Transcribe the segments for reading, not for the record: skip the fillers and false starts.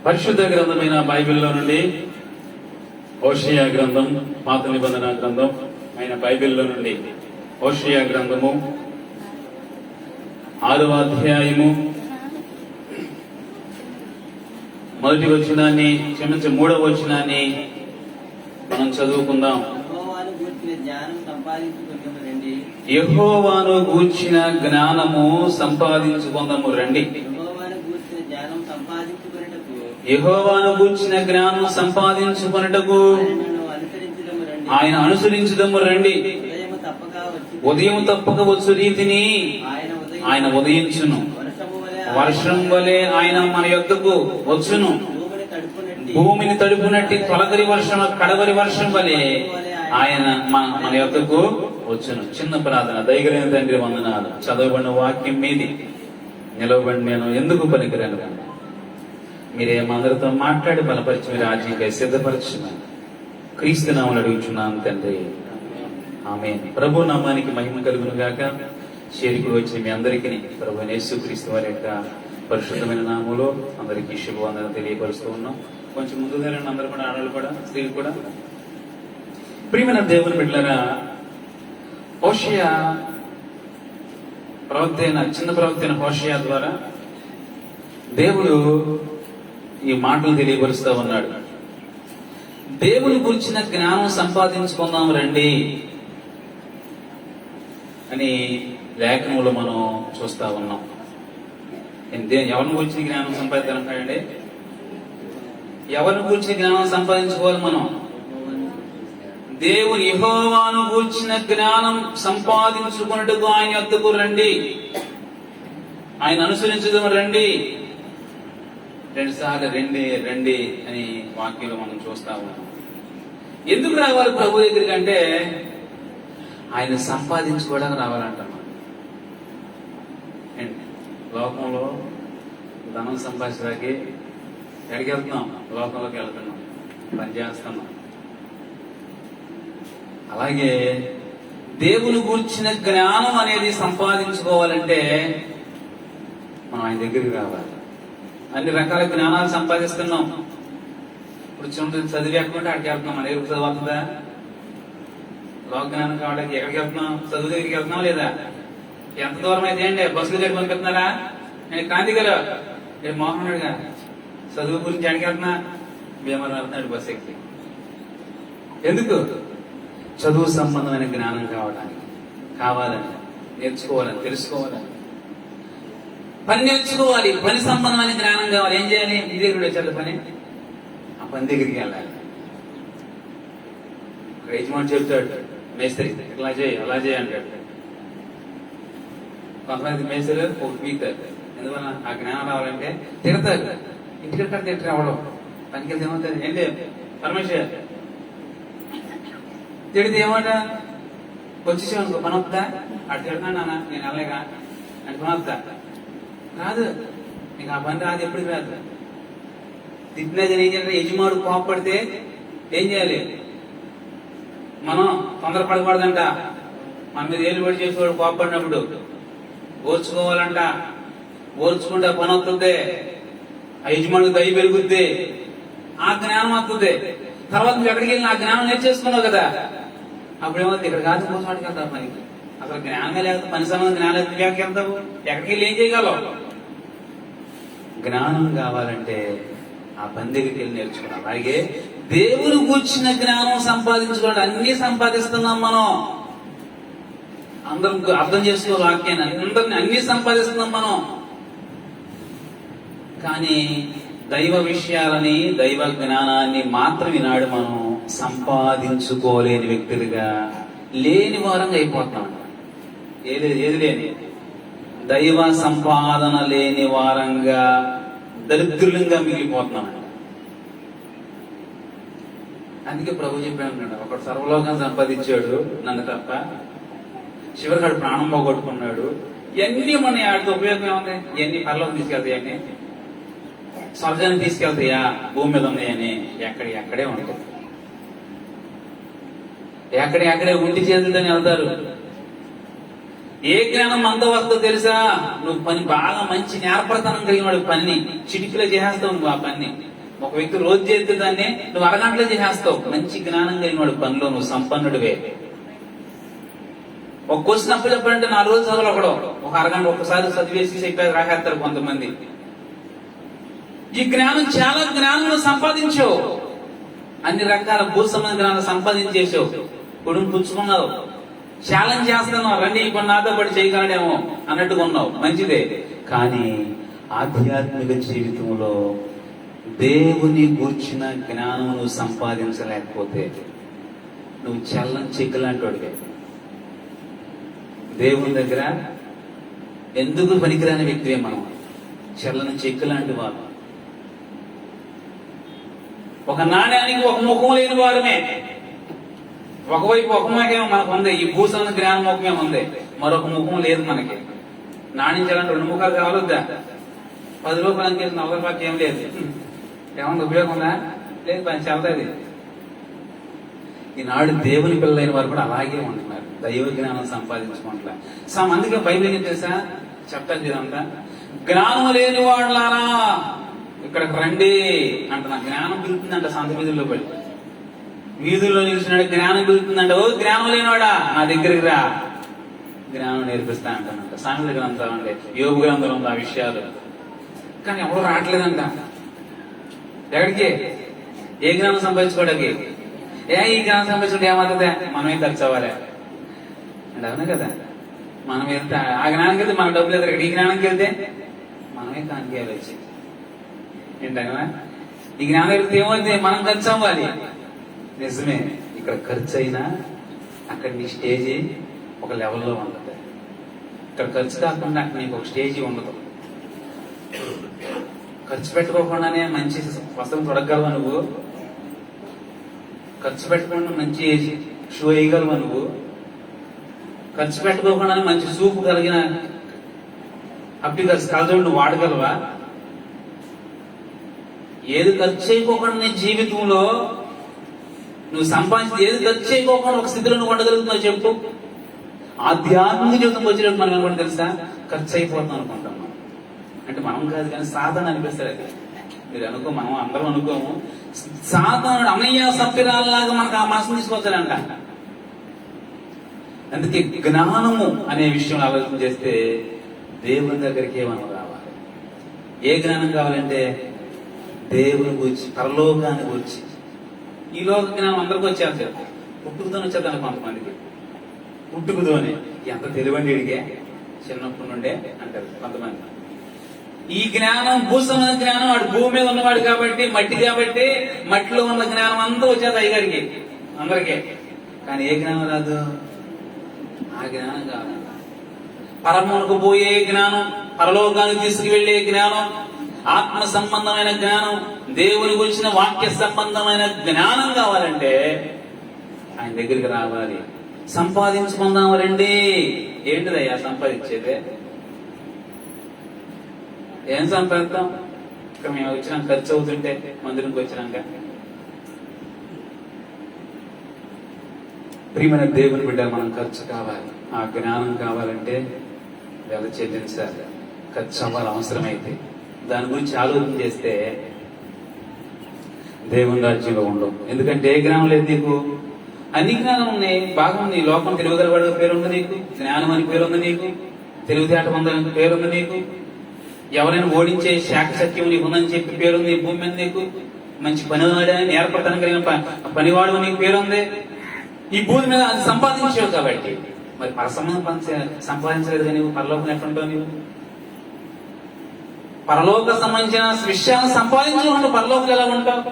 పరిశుద్ధ గ్రంథమైన బైబిల్లో నుండి హోషేయ గ్రంథం, పాత నిబంధన గ్రంథం అయిన బైబిల్లో నుండి హోషేయ గ్రంథము 6వ అధ్యాయము 3వ వచనాన్ని మనం చదువుకుందాం. యెహోవాను గూర్చిన జ్ఞానము సంపాదించుకుందాము రండి. యెహోవాను గూర్చిన జ్ఞానం సంపాదించుకొనుటకు ఆయన అనుసరించుదము రండి. ఉదయం తప్పక వచ్చు రీతిని ఆయన ఉదయించును. వర్షం వలె ఆయన మన యొద్దకు వచ్చును. భూమిని తడుపునట్టి తొలకరి వర్షం, కడవరి వర్షం వలె ఆయన మన యొద్దకు వచ్చును. చిన్న ప్రార్థన. దయగలిగిన తండ్రి వందనాలు. చదవబడిన వాక్యం మీది నిలవబడి నేను ఎందుకు పనికిరాను? మీరే అందరితో మాట్లాడి బలపరిచి మీరు రాజ్యంగా సిద్ధపరచమని క్రీస్తు నామమున అడుగుచున్నాను తండ్రి, ఆమేన్. ప్రభు నామానికి మహిమ కలుగును గాక. చేరుకుని వచ్చిన మీ అందరికీ ప్రభు యేసుక్రీస్తు వారి యొక్క పరిశుద్ధమైన నామములో అందరికీ శుభవందన తెలియపరుస్తూ ఉన్నాం. కొంచెం ముందుగా అందరూ కూడా, ఆడవాళ్ళు కూడా, స్త్రీలు కూడా. ప్రియమైన దేవుని బిడ్డలారా, హోషేయ చిన్న ప్రవక్త అయిన హోషేయ ద్వారా దేవుడు ఈ మాటలు తెలియపరుస్తూ ఉన్నాడు. దేవుని గురించిన జ్ఞానం సంపాదించుకుందాం రండి అని లేఖనంలో మనం చూస్తా ఉన్నాం. ఎవరిని గురించిన జ్ఞానం సంపాదించాలంటే, ఎవరిని గురించిన జ్ఞానం సంపాదించుకోవాలి మనం? దేవుని యెహోవాను గూర్చిన జ్ఞానం సంపాదించుకున్నట్టుకు ఆయన యొద్దకు రండి, ఆయన అనుసరించుదాం రండి. 2 సార్లు రండి రండి అని వాక్యంలో మనం చూస్తా ఉన్నాం. ఎందుకు రావాలి ప్రభు దగ్గరికి అంటే, ఆయన సంపాదించుకోవడానికి రావాలంటాం. లోకంలో ధనం సంపాదించడానికి ఎక్కడికి వెళ్తున్నాం? లోకంలోకి వెళ్తున్నాం, పని చేస్తున్నాం. అలాగే దేవుని గూర్చిన జ్ఞానం అనేది సంపాదించుకోవాలంటే మనం ఆయన దగ్గరికి రావాలి. అన్ని రకాల జ్ఞానాలు సంపాదిస్తున్నాం. ఇప్పుడు చదివి ఎక్కడుంటే అక్కడికి వెళ్తున్నాం. మన దగ్గర చదువుతుందా? లోక జ్ఞానం కావడానికి ఎక్కడికి వెళ్తున్నాం? చదువు దగ్గరికి వెళ్తున్నాం లేదా? ఎంత దూరం అయితే ఏంటి? బస్సులు దగ్గర పంపిస్తున్నారా? నేను క్రాంతి గారు, నేను మోహన్ రెడ్డి గారు చదువు గురించి ఎక్కడికి వెళ్తున్నా? భీమవరం వెళ్తున్నాడు బస్సు ఎక్కి. ఎందుకు? చదువు సంబంధమైన జ్ఞానం కావాలని నేర్చుకోవాలని, తెలుసుకోవాలని. పని నేర్చుకోవాలి, పని సంబంధమైన జ్ఞానం కావాలి. ఏం చేయాలి? నీ దగ్గర వచ్చాడు పని, ఆ పని దగ్గరికి వెళ్ళాలి. ఇక్కడ యజమాని చెప్తాడు, మేస్త్రి ఇట్లా చేయి అలా చేయి అంటాడు. కొంతమంది మేస్త్రి ఒక పీకుతారు. ఎందువల్ల? ఆ జ్ఞానం రావాలంటే తిడతారు. ఇంటికి తిట్టి రావడం, పనికి వెళ్తే ఏమవుతుంది? ఏంటి పరమేశ్వర్ తిడితే ఏమంట? వచ్చేసామనుకో పని వద్దా? అటు తిడతా నాన్న, నేను వెళ్ళలేగా అంటే పని వద్దా? రాదు. నీకు ఆ పని రాదు, ఎప్పటికి రాదు. తిట్టినది ఏం చేయాలి? యజమాడు కోపడితే ఏం చేయాలి? మనం తొందరపడకూడదంట. మన మీద ఏలుబడి చేసేవాడు కోపడినప్పుడు ఓర్చుకోవాలంట. ఓర్చుకుంటే పని వస్తుంది, ఆ యజమానికి దయ పెరుగుద్ది, ఆ జ్ఞానం వస్తుంది. తర్వాత నువ్వు ఎక్కడికి వెళ్ళి ఆ జ్ఞానం నేర్చేసుకున్నావు కదా, అప్పుడేమవుతుంది? ఇక్కడ కాదు కోసమాటికి వెళ్తావు పనికి. అసలు జ్ఞానమే లేకపోతే, పని సంబంధం జ్ఞానం ఎక్కడికి వెళ్తావు? ఎక్కడికి వెళ్ళి ఏం చేయగలవు? జ్ఞానం కావాలంటే ఆ పని దగ్గరికి వెళ్ళి నేర్చుకున్నాం. అలాగే దేవుని కూర్చిన జ్ఞానం సంపాదించుకోవడం, అన్ని సంపాదిస్తున్నాం మనం. అందరం అర్థం చేసుకో వాక్యాన్ని. అందరిని అన్ని సంపాదిస్తున్నాం మనం. కానీ దైవ విషయాలని, దైవ జ్ఞానాన్ని మాత్రం ఈనాడు మనం సంపాదించుకోలేని వ్యక్తులుగా, లేని వారంగా అయిపోతాం. ఏది లేని, దైవ సంపాదన లేని వారంగా, దరిద్రులంగా మిగిలిపోతున్నాం. అందుకే ప్రభు చెప్పాను, ఒకడు సర్వలోకం సంపాదించాడు నన్ను తప్ప, చివరికాడు ప్రాణం పోగొట్టుకున్నాడు. ఇవన్నీ మన ఆడితో ఉపయోగం ఏముంది? ఇవన్నీ పరలోకం తీసుకెళ్తాయి, అన్నీ స్వర్గాన్ని తీసుకెళ్తాయా? భూమి మీద ఉన్నాయని ఎక్కడే ఉంటాయి. ఎక్కడే ఉండి చేతులని వెళ్తారు. ఏ జ్ఞానం మనతో వస్తుందో తెలుసా? నువ్వు పని బాగా మంచి నేర్పడతనం కలిగిన వాడు పని చిటికలో చేసేస్తావు నువ్వు ఆ పని. ఒక వ్యక్తి రోజు చేస్తే దాన్ని నువ్వు అరగంటలో చేసేస్తావు. మంచి జ్ఞానం కలిగినవాడు పనిలో నువ్వు సంపన్నుడివే. ఒక క్వశ్చన్ అప్పు చెప్పాలంటే 4 రోజులు చదవలు ఒకడు, ఒక అరగంట ఒకసారి చదివేసి చెప్పేది రాసేస్తారు కొంతమంది. ఈ జ్ఞానం, చాలా జ్ఞానం సంపాదించావు, అన్ని రకాల భూ సంబంధ జ్ఞానం సంపాదించేసావు, కొడుకు పుచ్చుకున్నావు, ఛాలెంజ్ చేస్తున్నావు, రండి ఇప్పుడు నాతో పాటు చేయగలడేమో అన్నట్టుగా ఉన్నావు, మంచిదే. కానీ ఆధ్యాత్మిక జీవితంలో దేవుని గూర్చిన జ్ఞానం నువ్వు సంపాదించలేకపోతే నువ్వు చల్లని చెక్కులాంటి వాడివే. దేవుని దగ్గర ఎందుకు పనికిరాని వ్యక్తివే మనం, చల్లని చెక్కు లాంటి వారు. ఒక నాణ్యానికి ఒక ముఖం లేని వారమే. ఒకవైపు ఒక ముఖమే మనకు ఉంది, ఈ భూషణ జ్ఞాన ముఖమే ఉంది, మరొక ముఖం లేదు మనకి. నాణించాలంటే 2 ముఖాలు కావాలొద్దా? 10 రూపాయలు అంకేసి 40 రూపాయలకి ఏం లేదు, ఏమన్నా ఉపయోగం ఉందా? లేదు, పని చెబుతుంది. ఈనాడు దేవుని పిల్లలైన వారు కూడా అలాగే ఉంటున్నారు, దైవ జ్ఞానం సంపాదించుకుంటున్నారు. అందుకే బైబిల్ ఏం తెలుసా చెప్తాను ఇదంతా, జ్ఞానం లేని వాళ్ళారా ఇక్కడికి రండి అంటున్నా. జ్ఞానం పిలుతుందంట సంత వీధుల్లో పడి, వీధుల్లో నిలిచినాడు జ్ఞానం పిలుతుందంట. ఓ జ్ఞానం లేనివాడా నా దగ్గరికి రా, జ్ఞానం నేర్పిస్తా అంటానంట. సామెతల గ్రంథాలు అంటే యోగ గ్రంథంలో ఉంది ఆ విషయాలు. కానీ ఎవరు రావట్లేదంట. ఎక్కడికి? ఏ జ్ఞానం సంపాదించుకోవడానికి? ఈ జ్ఞానం సంపాదించుకుంటే ఏమవుతుంది? మనమే ఖర్చు అవ్వాలి అంటే, అవునా కదా? మనం వెళ్తే ఆ జ్ఞానానికి వెళ్తే మన డబ్బులు ఎదురు, ఈ జ్ఞానానికి వెళ్తే మనమే కానికేయాలి వచ్చి ఏంటన్నా. ఈ జ్ఞానం వెళ్తే ఏమవుతుంది? మనం ఖర్చు అవ్వాలి. నిజమే, ఇక్కడ ఖర్చు అయినా అక్కడ నీ స్టేజీ ఒక లెవెల్లో ఉంటుంది. ఇక్కడ ఖర్చు కాకుండా అక్కడ నీకు ఒక స్టేజీ ఉండదు. ఖర్చు పెట్టుకోకుండానే మంచి వస్త్రం తొడగలవా నువ్వు? ఖర్చు పెట్టకుండా మంచి షూ వేయగలవా నువ్వు? ఖర్చు పెట్టుకోకుండానే మంచి సూపు కలిగిన అప్లికల్స్ కలజోడు నువ్వు వాడగలవా? ఏది ఖర్చు చేయకోకుండా నీ జీవితంలో నువ్వు సంపాదించి ఏది ఖర్చు చేయకోకుండా ఒక స్థితిలో నువ్వు ఉండగలుగుతున్నావు చెప్పు. ఆధ్యాత్మిక జీవితం వచ్చినట్టు మనం అనుకోండి తెలుసా, ఖర్చు అయిపోతాం అనుకుంటాం. అంటే మనం కాదు కానీ సాధన అనిపిస్తుంది. అది మీరు అనుకో, మనం అందరం అనుకోము. సాధన అన్నయ్య సప్పిరాల్లాగా మనకు ఆ మనసును తీసుకొచ్చాడంట. అందుకే జ్ఞానము అనే విషయం ఆలోచన చేస్తే దేవుని దగ్గరికి మనం రావాలి. ఏ జ్ఞానం కావాలంటే దేవుని గురించి, పరలోకాన్ని గురించి. ఈ లోక జ్ఞానం అందరికీ వచ్చేస్తారు, పుట్టుకతోనే వచ్చేదాన్ని కొంతమందికి. పుట్టుకతోనే ఎంత తెలివండి ఇడిగే చిన్నప్పటి నుండే అంటారు కొంతమంది. ఈ జ్ఞానం భూసమైన జ్ఞానం, వాడు భూమి మీద ఉన్నవాడు కాబట్టి, మట్టి కాబట్టి మట్టిలో ఉన్న జ్ఞానం అంతా వచ్చేది అయ్యగారికి అందరికీ. కానీ ఏ జ్ఞానం రాదు? ఆ జ్ఞానం కాదు. పరమునకు పోయే జ్ఞానం, పరలోకానికి తీసుకువెళ్లే జ్ఞానం, ఆత్మ సంబంధమైన జ్ఞానం, దేవుని గురించిన వాక్య సంబంధమైన జ్ఞానం కావాలంటే ఆయన దగ్గరికి రావాలి. సంపాదించుకుందాం రండి. ఏంటిదయ్యా సంపాదించేదే? ఏం సంపాదిద్దాం? ఇక్కడ మేము వచ్చినాక ఖర్చు అవుతుంటే మందిరంకి వచ్చినాక. ప్రియమైన దేవుని బిడ్డ, మనం ఖర్చు కావాలి. ఆ జ్ఞానం కావాలంటే వెల చెల్లించాలి, ఖర్చు అవ్వాలి అవసరమైతే. దాని గురించి ఆలోచన చేస్తే దేవుని రాజ్యంలో ఉండవు. ఎందుకంటే ఏ జ్ఞానం లేదు నీకు. అన్ని జ్ఞానం ఉన్నాయి, బాగుంది. లోకం తెలియగలవాడు పేరుంది నీకు, జ్ఞానం అని పేరుంది నీకు, తెలివితేట ఉందని పేరుంది నీకు, ఎవరైనా ఓడించే శాఖ సత్యం నీకు ఉందని చెప్పి పేరుంది భూమి మీద నీకు, మంచి పనివాడని నేర్పడతాను కలిగిన పనివాడు నీకు పేరుంది ఈ భూమి మీద. అది సంపాదించావు కాబట్టి. మరి పరసంబంధం సంపాదించలేదు కానీ నువ్వు పరలోకం ఎట్లుంటావు? నీవు పరలోక సంబంధించిన విషయాలను సంపాదించకుండా పరలోకం ఎలా ఉంటావు?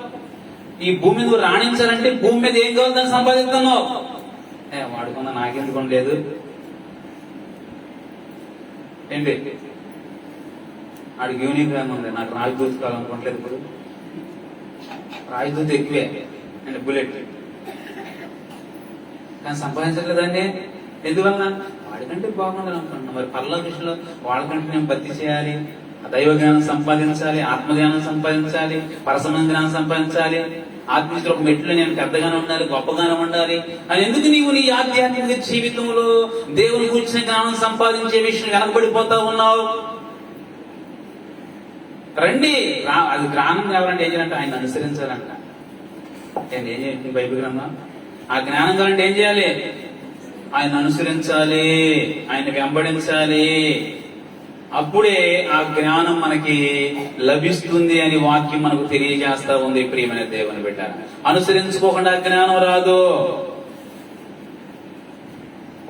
ఈ భూమి నువ్వు రాణించాలంటే భూమి మీద ఏం కావాలి దాన్ని సంపాదిస్తున్నావు. వాడుకున్నా నాకెందుకు లేదు ఏంటి? ఆడికి యూనిక్ గా ఉంది, నాకు రాజదూత కావాలనుకోవట్లేదు. ఇప్పుడు రాజదూత ఎక్కువే అంటే బుల్లెట్, కానీ సంపాదించట్లేదండి. ఎందువల్ల? వాడికంటే బాగుండాలి అనుకుంటున్నా. మరి పర్లోక విషయంలో వాళ్ళకంటే నేను భర్తీ చేయాలి, దైవ జ్ఞానం సంపాదించాలి, ఆత్మజ్ఞానం సంపాదించాలి, పరసమైన జ్ఞానం సంపాదించాలి, ఆత్మీయులు ఒక మెట్లు నేను పెద్దగానే ఉండాలి, గొప్పగానే ఉండాలి అని. ఎందుకు నీవు నీ ఆధ్యాత్మిక జీవితంలో దేవుని గురించిన జ్ఞానం సంపాదించే విషయం వెనకబడిపోతా ఉన్నావు? రండి. అది జ్ఞానం కావాలంటే ఏం చేయాలంటే ఆయన అనుసరించాలంట. ఏం చేయండి బైబిల్ గ్రంథం? ఆ జ్ఞానం కావాలంటే ఏం చేయాలి? ఆయన అనుసరించాలి, ఆయన వెంబడించాలి. అప్పుడే ఆ జ్ఞానం మనకి లభిస్తుంది అని వాక్యం మనకు తెలియజేస్తా ఉంది. ప్రియమైన దేవుని బిడ్డ, అనుసరించుకోకుండా జ్ఞానం రాదు.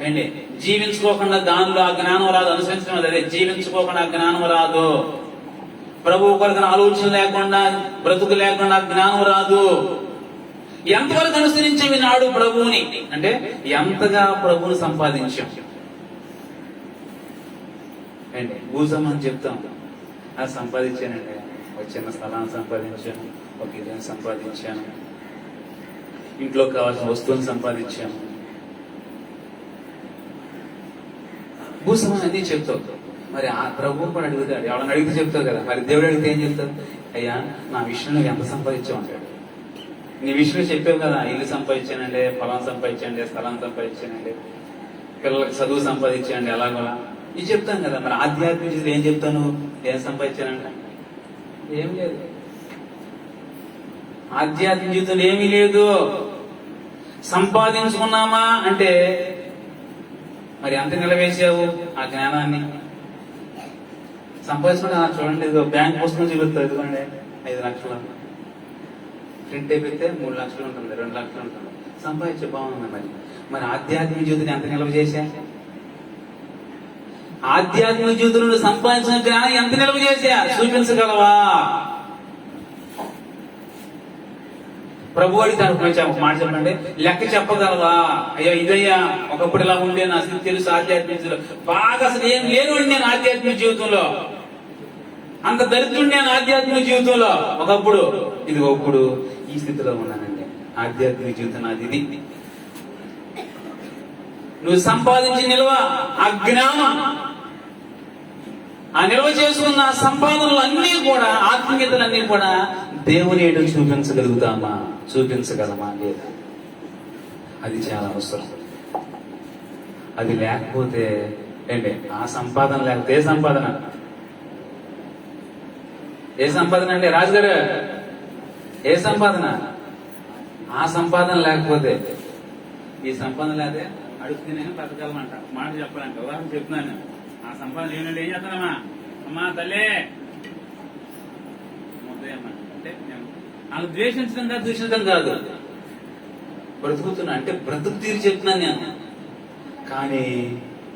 ఏంటి? జీవించుకోకుండా దానిలో ఆ జ్ఞానం రాదు. అనుసరించడం అదే, జీవించుకోకుండా ఆ జ్ఞానం రాదు. ప్రభువు కొరకు ఆలోచన లేకుండా, బ్రతుకు లేకుండా జ్ఞానం రాదు. ఎంతవరకు అనుసరించి విన్నాడు ప్రభువుని అంటే ఎంతగా ప్రభువుని సంపాదించాం. అండి భూసమని చెప్తాం, అది సంపాదించానండి, ఒక చిన్న స్థలాన్ని సంపాదించాను, ఒక ఇల్లుని సంపాదించాను, ఇంట్లో కావాల్సిన వస్తువుని సంపాదించాను. భూసమని అన్ని చెప్తావు. మరి ఆ ప్రభువు కూడా అడుగుతాడు, ఎవరైనా అడిగితే చెప్తావు కదా. మరి దేవుడు అడిగితే ఏం చెప్తావు? అయ్యా నా విషయంలో ఎంత సంపాదించావు అంటాడు. నీ విషయంలో చెప్పావు కదా, ఇల్లు సంపాదించానండి, పొలం సంపాదించండి, స్థలం సంపాదించానండి, పిల్లలకి చదువు సంపాదించానండి, ఎలాగోలా ఇది చెప్తాను కదా. మరి ఆధ్యాత్మిక జీవితం ఏం చెప్తాను? ఏం సంపాదించానంట? ఏం లేదు. ఆధ్యాత్మిక జీవితం ఏమీ లేదు. సంపాదించుకున్నామా అంటే మరి ఎంత నిలవేసావు ఆ జ్ఞానాన్ని? సంపాదించుకుంటే చూడండి, బ్యాంక్ పుస్తకం చూపిస్తుంది, ఇదిగోండి 5 లక్షలు, ప్రింట్ అయిపోతే 3 లక్షలు ఉంటుంది, 2 లక్షలు ఉంటుంది, సంపాదించే బాగుంది. మరి ఆధ్యాత్మిక జీవితం ఎంత నిల్వ చేశా? ఆధ్యాత్మిక జీవితంలో సంపాదించిన జ్ఞానం ఎంత నిల్వ చేశా చూపించగలవా? ప్రభు అడిగితే ఒక మాట చెప్పండి, లెక్క చెప్పగలవా? అయ్యో ఇదయ్యా ఒకప్పుడు ఇలా ఉండే నా స్థితి తెలుసు ఆధ్యాత్మిక జీవితంలో, బాగా అసలు ఏం లేని నేను ఆధ్యాత్మిక జీవితంలో, అంత దరిద్రుడు నేను ఆధ్యాత్మిక జీవితంలో ఒకప్పుడు, ఇది ఒకప్పుడు ఈ స్థితిలో ఉన్నానండి. ఆధ్యాత్మిక జీవితం నాది ఇది. నువ్వు సంపాదించి నిల్వ ఆ జ్ఞానం, ఆ నిల్వ చేసుకున్న సంపాదనలు అన్నీ కూడా, ఆత్మీయతలన్నీ కూడా దేవుని ఏడు చూపించగలుగుతామా, చూపించగలమా లేదా? అది చాలా అవసరం. అది లేకపోతే ఏంటి? ఆ సంపాదన లేకపోతే ఏ సంపాదన? ఏ సంపాదన అండి రాజుగారు? ఏ సంపాదన? ఆ సంపాదన లేకపోతే, ఈ సంపాదన లేకపోతే అడుగుతుంది నేను బతకాలమంట, మాట చెప్పాలంట. ఉదాహరణ చెప్తున్నాను, ఆ సంపాదన ఏమంటే ఏం చేస్తానమ్మా, అమ్మా తల్లే అంటే వాళ్ళు ద్వేషించడం కాదు, దూషించడం కాదు, బ్రతుకుతున్నా అంటే బ్రతుకు తీరు చెప్తున్నాను నేను. కానీ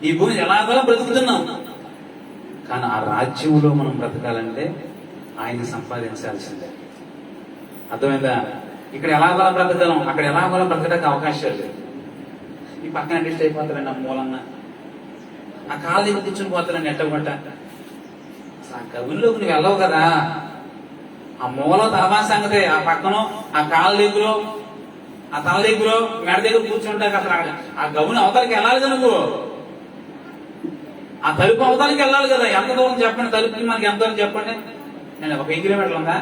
ఈ భూమి ఎలాగో బ్రతుకుతున్నాం, కానీ ఆ రాజ్యంలో మనం బ్రతకాలంటే ఆయన్ని సంపాదించాల్సిందే. అర్థమైందా? ఇక్కడ ఎలాగోలా బ్రతకగలం, అక్కడ ఎలాగోలా బ్రతకడానికి అవకాశాలు లేదు. ఈ పక్కన అడ్జస్ట్ అయిపోతారండి ఆ మూలంగా, ఆ కాళ్ళ దగ్గర కూర్చుని పోతారండి ఎట్టగొట్ట. ఆ గవిలోకి నువ్వు వెళ్ళవు కదా, ఆ మూలం తర్వాత సంగతే. ఆ పక్కన ఆ కాళ్ళ దగ్గర, ఆ తల దగ్గర, మెడ దగ్గర కూర్చుంటాక అసలు ఆ గవుని అవతలకి వెళ్ళాలి కదా నువ్వు, ఆ తలుపు అవతలకి వెళ్ళాలి కదా. ఎంత దూరం చెప్పండి, తలుపుకి మనకి ఎంత దూరం చెప్పండి. నేను ఒక 10 కిలోమీటర్లు ఉందా?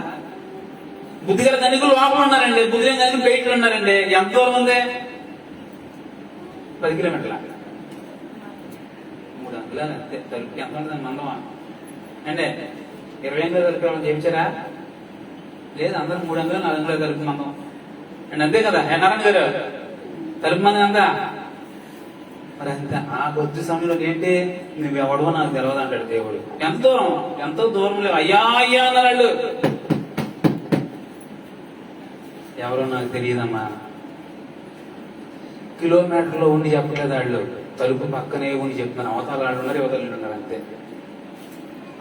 బుద్ధిగల కనికులు లోపల ఉన్నారండి, బుద్ధిగల కనికులు బయటలు ఉన్నారండి. ఎంత దూరం ఉంది? 10 కిలోమీటర్ల, 3 అంగుళాలు అంతే. తలుపుకి ఎంత ఉంటుంది మందమా అంటే? 20 అంగుళాలు తలుపు చేయించారా? లేదు, అందరూ 3 అంగుళాలు 4 అంగుళాలు తలుపు మందం అండి, అంతే కదా. నారాయణ గారు తలుపు మందం అంతా మరి అంతే. ఆ కొద్ది సమయంలో ఏంటి, నువ్వెవడో నాకు తెలియదు అంటాడు దేవుడు. ఎంతో దూరం లేవు, అయ్యా అయ్యా అన్నాడు. ఎవరో నాకు తెలియదమ్మా, కిలోమీటర్లో ఉండి చెప్పలేదు వాళ్ళు, తలుపు పక్కనే ఉండి చెప్తున్నారు. అవతల ఆడు ఉన్నారు, యువతలు ఉన్నారు, అంతే.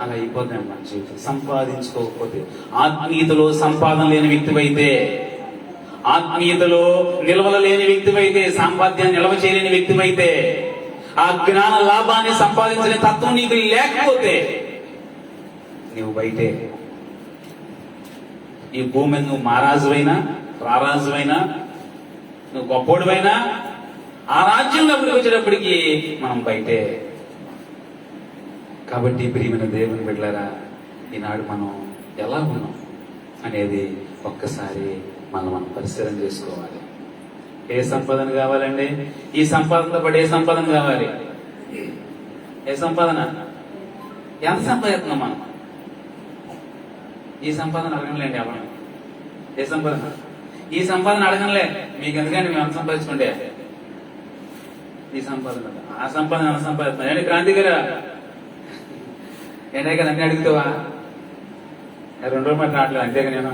అలా అయిపోతాయి మన జీవితం సంపాదించుకోకపోతే. ఆత్మీయతలో సంపాదన లేని వ్యక్తివైతే, ఆత్మీయతలో నిల్వల లేని వ్యక్తివైతే, సాంపాద్యాన్ని నిల్వ చేయలేని వ్యక్తివైతే, ఆ జ్ఞాన లాభాన్ని సంపాదించలేని తత్వం నీకు లేకపోతే నువ్వు బయటే. ఈ భూమి మీద నువ్వు మహారాజువైనా, రారాజువైనా, నువ్వు గొప్పోడివైనా, ఆ రాజ్యంలోకి వచ్చేటప్పటికి మనం బయటే. కాబట్టి ప్రియమైన దేవుని బిడ్డలారా, ఈనాడు మనం ఎలా ఉన్నాం అనేది ఒక్కసారి మనం పరిశీలన చేసుకోవాలి. ఏ సంపాదన కావాలండి? ఈ సంపాదనతో పాటు ఏ సంపాదన కావాలి? ఏ సంపాదన? ఎంత సంపాదిస్తున్నాం మనం? ఈ సంపాదన అడగనులేండి ఎవరు. ఏ సంపాదన? ఈ సంపాదన అడగనులే, మీకు ఎందుకంటే మేము ఎంత సంపాదించుకుంటే ఈ సంపాదన, ఆ సంపాదన ఎంత సంపాదిస్తున్నాం ఏంటి క్రాంతి గారు? ఏంటే కదా అన్ని అడుగుతావా? 2 రోజులు మాట రావట్లేదు అంతేగా. నేను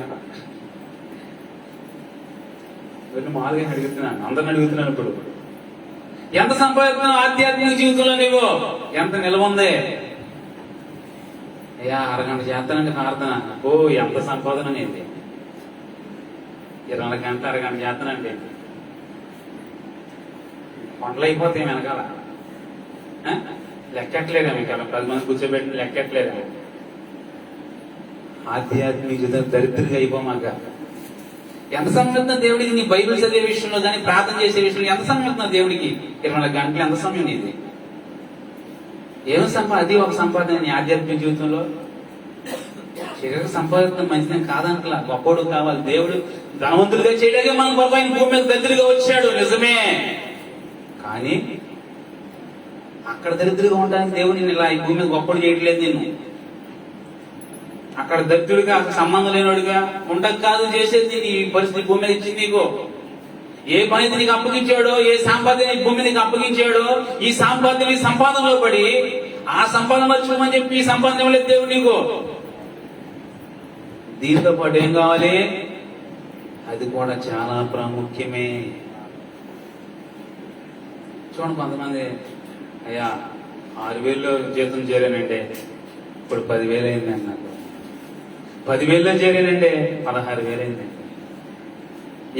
వీళ్ళు మామూలుగా అడుగుతున్నాను, అందరిని అడుగుతున్నాను. ఇప్పుడు ఎంత సంపాదిస్తున్నావు ఆధ్యాత్మిక జీవితంలో? నీవు ఎంత నిల్వ ఉంది? అయ్యా అరగంట చేస్తానండి ప్రార్థన. ఓ ఎంత సంపాదన అనేది! 24 గంటలు అరగంట చేస్తానండి. పంటలు అయిపోతాయి వెనకాల. లెక్కట్లేదా మీకు? అలా 10 మంది కూర్చోబెట్టిన లెక్కట్లేదా? ఆధ్యాత్మిక జీవితం దరిద్రంగా అయిపోమాక. ఎంత సమయం దేవుడికి? నీ బైబిల్ చదివే విషయంలో కానీ ప్రార్థన చేసే విషయంలో ఎంత సమయం అవుతుంది దేవుడికి? 24 గంటలు ఎంత సమయం నీది? అది ఒక సంపాదన నీ ఆధ్యాత్మిక జీవితంలో. శరీర సంపాదన మంచిదని కాదంటలా, గొప్పడు కావాలి. దేవుడు ధనవంతుడిగా చేయడానికి మన గొప్ప ఆయన భూమి మీద దరిద్రుడిగా వచ్చాడు నిజమే. కానీ అక్కడ దరిద్రుడిగా ఉండడానికి దేవుడు నేను ఇలా ఈ భూమి మీద గొప్పడు చేయట్లేదు. నేను అక్కడ దరిద్రుడిగా సంబంధం లేనివాడిగా ఉండక కాదు చేసేది. నీ పరిస్థితి భూమి మీద ఇచ్చింది నీకు. ఏ పని నీకు అప్పగించాడో, ఏ సంపాదన భూమి నీకు అప్పగించాడో, ఈ సంపాదనలో పడి ఆ సంపాదన మర్చిపోమని చెప్పి ఈ సంపాదన ఇవ్వలేదు దేవుడు నీకు. దీంతో పాటు ఏం కావాలి? అది కూడా చాలా ప్రాముఖ్యమే. చూడండి, కొంతమంది అయ్యా 6,000 జీతం చేరానంటే ఇప్పుడు 10,000 అయిందండి. నాకు 10,000లో చేరానంటే 16,000 అయిందండి.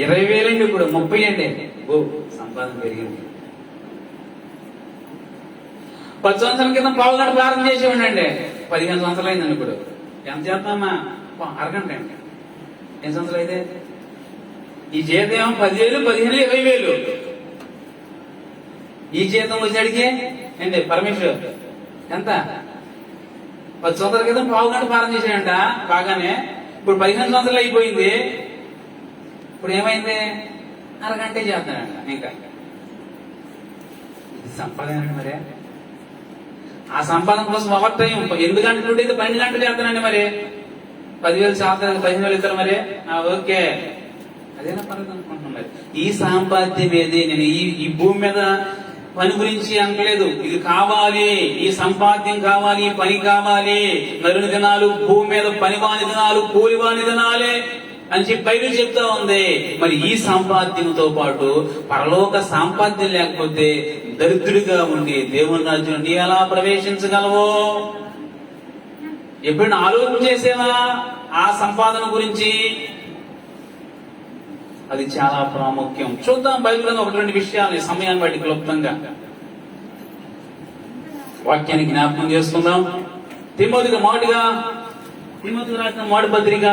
20,000 అండి, ఇప్పుడు 30 అండి. ఓ సంపాదన పెరిగింది. 10 సంవత్సరాల క్రితం పావుగంట ప్రారంభం చేసేవాడి. 15 సంవత్సరాలు అయిందండి. ఇప్పుడు ఎంత చేస్తామా? అరగంట అండి. ఎన్ని సంవత్సరాలు అయితే ఈ జీతం 10,000, 15,000, 20,000. ఈ జీతం వచ్చేడికి ఏంటి పరమేశ్వర్ ఎంత? 10 సంవత్సరాల క్రితం పావుగంట ప్రారంభం చేశాడంట బాగానే. ఇప్పుడు 15 సంవత్సరాలు అయిపోయింది. ఇప్పుడు ఏమైంది? అరగంటే చేస్తాడంట. ఇంకా ఇది సంపాదన మరి. ఆ సంపాదన కోసం ఓవర్ టైం 8 గంటలు ఉంటే 12 గంటలు చేస్తానండి. మరి 10,000 శాతం 15,000 ఇస్తారు. మరి ఓకే, అదేనా పర్లేదు అనుకుంటున్నాం. మరి ఈ సాంపాద్యం ఏది? నేను ఈ భూమి మీద పని గురించి అనలేదు. ఇది కావాలి, ఈ సంపాద్యం కావాలి, ఈ పని కావాలి. నరుని దినాలు భూమి మీద పనివాని దినాలు, కూలివాని దినాలే అని చెప్పి బైబిల్ చెప్తా ఉంది. మరి ఈ సంపాద్యంతో పాటు పరలోక సంపాద్యం లేకపోతే దరిద్రుడిగా ఉండి దేవుని రాజ్యం నీ ఎలా ప్రవేశించగలవో? ఎప్పుడైనా ఆలోచన చేసేవా ఆ సంపాదన గురించి? అది చాలా ప్రాముఖ్యం. చూద్దాం బైబిల్ 1-2 విషయాలు సమయాన్ని బట్టి క్లుప్తంగా వాక్యాన్ని జ్ఞాపకం చేసుకుందాం. తిమోతికి రాసిన మొదటి పత్రిక,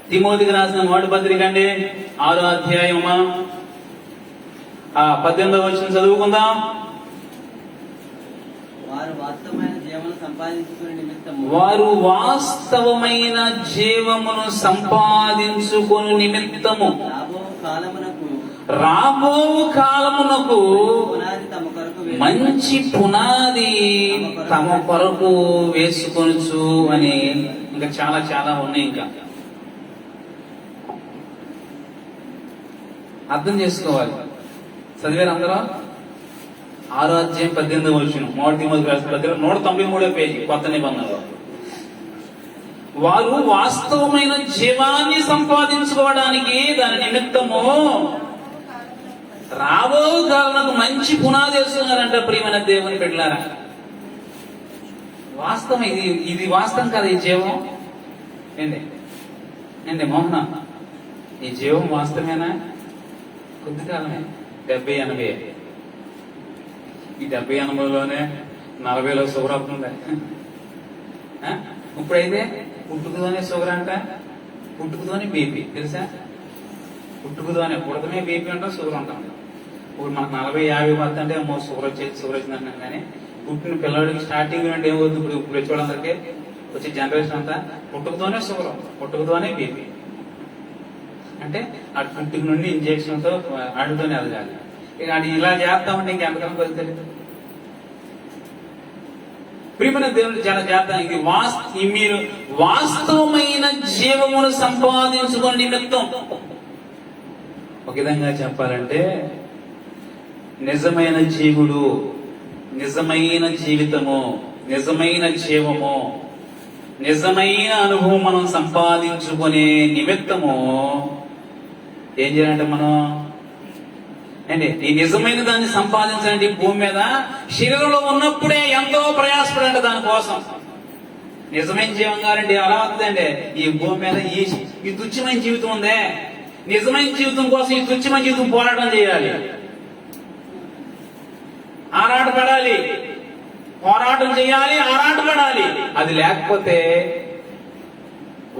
తిమోతికి రాసిన మొదటి పత్రిక అండి 6వ అధ్యాయమా 18వ వచనం చదువుకుందాం. వారు వాస్తవమైన జీవమును సంపాదించుకుని నిమిత్తము రాబో కాలమునకు మంచి పునాది తమ కొరకు వేసుకొనుచు అని ఇంకా చాలా చాలా ఉన్నాయి. ఇంకా అర్థం చేసుకోవాలి. చదివారు అందరూ? 6వ అధ్యాయం 18వ వచనం, మొదటి తిమోతి రాసిన పత్రిక 193వ పేజీ, కొత్త నిబంధనలో. వారు వాస్తవమైన జీవాన్ని సంపాదించుకోవడానికి దాని నిమిత్తము రాబో కాలంలో మంచి పునాది వేస్తున్నారంట. ప్రియమైన దేవుని బిడ్డలారా, వాస్తవం ఇది వాస్తవం కదా. ఈ జీవం ఏంటి మోహన, ఈ జీవం వాస్తవేనా? కొద్ది కాలమే, 70-80. ఈ 70-80లోనే 40లో షుగర్ అవుతుంది. ఇప్పుడైతే పుట్టుకతోనే షుగర్ అంట, పుట్టుకతోనే బీపీ. తెలుసా? పుట్టుకతోనే పుడతమే బీపీ అంటాం, షుగర్ అంటాం. ఇప్పుడు మనకు 40-50 పడుతుంటే అమ్మో షుగర్ వచ్చిందంటాం. కానీ పుట్టిన పిల్లడికి స్టార్టింగ్ నుండి ఏమవుతుంది? ఇప్పుడు వచ్చేవాళ్ళందరికీ వచ్చే జనరేషన్ అంతా పుట్టుకతోనే షుగర్, పుట్టుకతోనే బీపీ. అంటే అటు పుట్టుక నుండి ఇంజక్షన్తో అడుగుతూనే ఎదగాలి. ఇక అది ఇలా చేస్తామంటే ఇంకెంతకాలం బతుకుతుంది? ప్రియమైన దేవుని చాలా జాగ్రత్త. ఇది మీరు వాస్తవమైన జీవమును సంపాదించుకునే నిమిత్తం. ఒక విధంగా చెప్పాలంటే నిజమైన జీవుడు, నిజమైన జీవితము, నిజమైన జీవము, నిజమైన అనుభవం మనం సంపాదించుకునే నిమిత్తము ఏం చేయాలంటే మనం అంటే ఈ నిజమైన దాన్ని సంపాదించాలంటే ఈ భూమి మీద శరీరంలో ఉన్నప్పుడే ఎంతో ప్రయాసపడండి దానికోసం. నిజమైన జీవం కావాలంటే అలా వస్తుందండి. ఈ భూమి మీద ఈ తుచ్చమైన జీవితం ఉందే, నిజమైన జీవితం కోసం ఈ తుచ్చమైన జీవితం పోరాటం చేయాలి, ఆరాటపడాలి, పోరాటం చేయాలి, ఆరాటపడాలి. అది లేకపోతే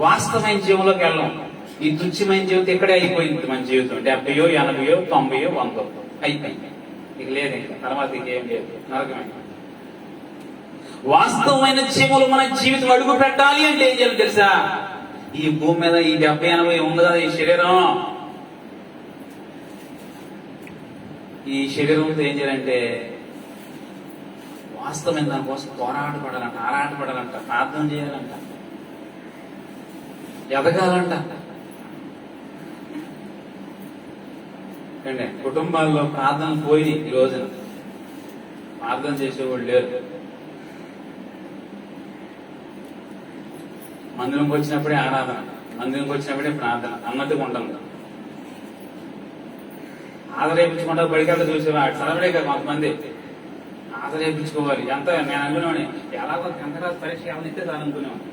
వాస్తవమైన జీవంలోకి వెళ్ళాం. ఈ తుచ్చమైన జీవితం ఇక్కడే అయిపోయింది. మన జీవితం 70, 80, 90, 100 అయిపోయింది. ఇక లేదు, ఇంకా తర్వాత ఇంకేం లేదు, నరకమే. వాస్తవమైన జీవులు మన జీవితం అడుగు పెట్టాలి అంటే ఏం చేయాలి తెలుసా? ఈ భూమి మీద ఈ 70, 80 ఉంది కదా ఈ శరీరం, ఈ శరీరంతో ఏం చేయాలంటే వాస్తవమైన దానికోసం పోరాటపడాలంట, ఆరాటపడాలంట, ప్రార్థన చేయాలంట, ఎదగాలంట. అంటే కుటుంబాల్లో ప్రార్థన పోయి ఈ రోజున ప్రార్థన చేసేవాళ్ళు లేరు. మందిరంకి వచ్చినప్పుడే ఆరాధన, మందిరంకి వచ్చినప్పుడే ప్రార్థన అన్నట్టుగా ఉంటుంది. ఆదరేపించుకుంటా బడికాడ చూసేవా చదవడే కదా కొంతమంది ఆదరేపించుకోవాలి. ఎంత నేను అనుకునేవాడిని, ఎలాగో 10th క్లాస్ పరీక్ష ఏమనిస్తే చాలు అనుకునేవాడిని.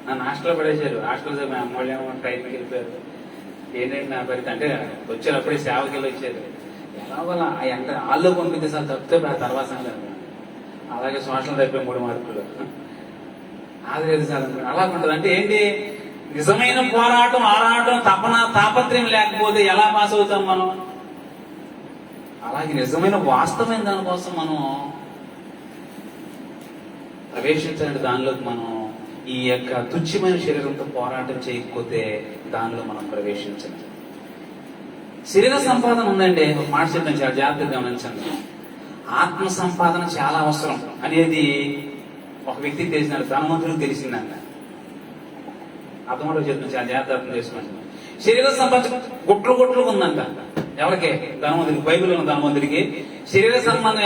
నన్ను హాస్టల్లో పడేశారు. హాస్టల్ మా అమ్మోళ్ళు ఏమో ట్రైన్కి వెళ్ళిపోయారు. ఏంటంటే నా పరిస్థితి అంటే వచ్చారు, అప్పుడే సేవకి వెళ్ళి వచ్చారు. ఎలాగోలా ఎంత ఆల్లో పంపితే సార్ తప్పితే ఆ తర్వాత సంగతి. అలాగే సోషల్ అయిపోయి 3 మార్కులు ఆదరేది సార్ అనుకున్నాను. అలా ఉంటుంది. అంటే ఏంటి, నిజమైన పోరాటం, ఆరాటం, తపన, తాపత్రయం లేకపోతే ఎలా పాస్ అవుతాం మనం? అలాగే నిజమైన వాస్తవమైన దానికోసం మనం ప్రవేశించాలంటే దానిలోకి మనం ఈ యొక్క తుచ్చమైన శరీరంతో పోరాటం చేయకపోతే దానిలో మనం ప్రవేశించండి. శరీర సంపాదన ఉందండి, ఒక మాట చెప్పాను, చాలా జాగ్రత్తగా గమనించండి. ఆత్మ సంపాదన చాలా అవసరం అనేది ఒక వ్యక్తికి తెలిసినాడు, ధనవంతుడికి తెలిసిందంట. అర్థమో చెప్తాను, చాలా జాగ్రత్త అర్థం చేసుకోండి. శరీర సంపాదన గుట్లు ఉందంట. ఎవరికి? ధనవంతుడికి. బైబిల్ ఉన్న ధనవంతుడికి శరీర సంపాదన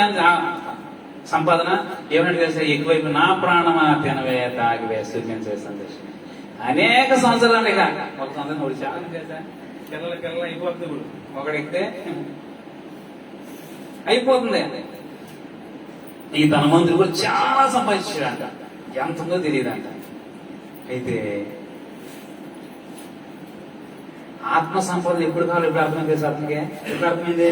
ఏమన్నట్టు తెలుసా? ఎక్కువైపు నా ప్రాణమా తినవే తాగివే సుఖించే సందేశం. అనేక సంవత్సరాలు ఇక ఒక సంవత్సరం ఒకటి చాలా తెలుసా, పిల్లలు అయిపోతుంది. ఒకడెక్కితే అయిపోతుంది. ఈ ధనవంతుడు కూడా చాలా సంపాదించాడంట, ఎంత ఉందో తెలియదంట. అయితే ఆత్మ సంపాదన ఎప్పుడు కావాలి, ఎప్పుడు అర్థమైంది తెలుసు? అతనికి ఎప్పుడు అర్థమైంది?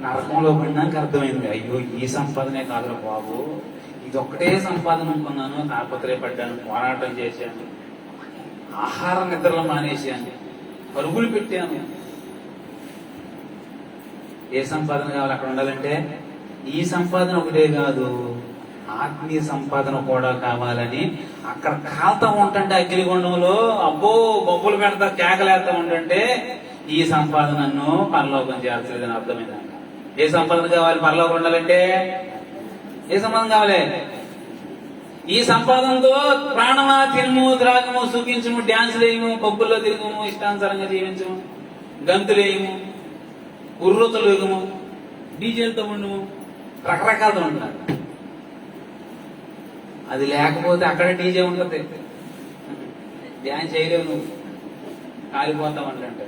నరకంలో పడినాక అర్థమైంది. అయ్యో ఈ సంపాదనే కాదురా బాబు, ఇది ఒక్కటే సంపాదన అనుకున్నాను, తాపత్రయపడ్డాను, పోరాటం చేశాను, ఆహార నిద్రలు మానేశాను, పరుగులు పెట్టాను. ఏ సంపాదన కావాలి అక్కడ ఉండాలంటే? ఈ సంపాదన ఒకటే కాదు, ఆత్మీయ సంపాదన కూడా కావాలని అక్కడ కాలుతా ఉంటుంటే అగ్నిగుండంలో అబ్బో బొబ్బులు పెడతా కేకలేస్తా ఉంటుంటే ఈ సంపాదనను పరలోకం చేర్చలేదని అర్థమైందంట. ఏ సంపాదన కావాలి పరలోకం ఉండాలంటే? ఏ సంపాదన కావాలి? ఈ సంపాదనతో ప్రాణమా తినము, త్రాగము, సుఖించము, డ్యాన్స్ లేయము, పబ్బుల్లో తిరగము, ఇష్టానుసారంగా జీవించము, గంతులేయము, ఉర్రూతలు వేగము, డీజేలతో ఉండము, రకరకాలతో ఉంటారు. అది లేకపోతే అక్కడ డీజే ఉంటుంది, డ్యాన్స్ చేయలేవు, నువ్వు కాలిపోతావు అంటే.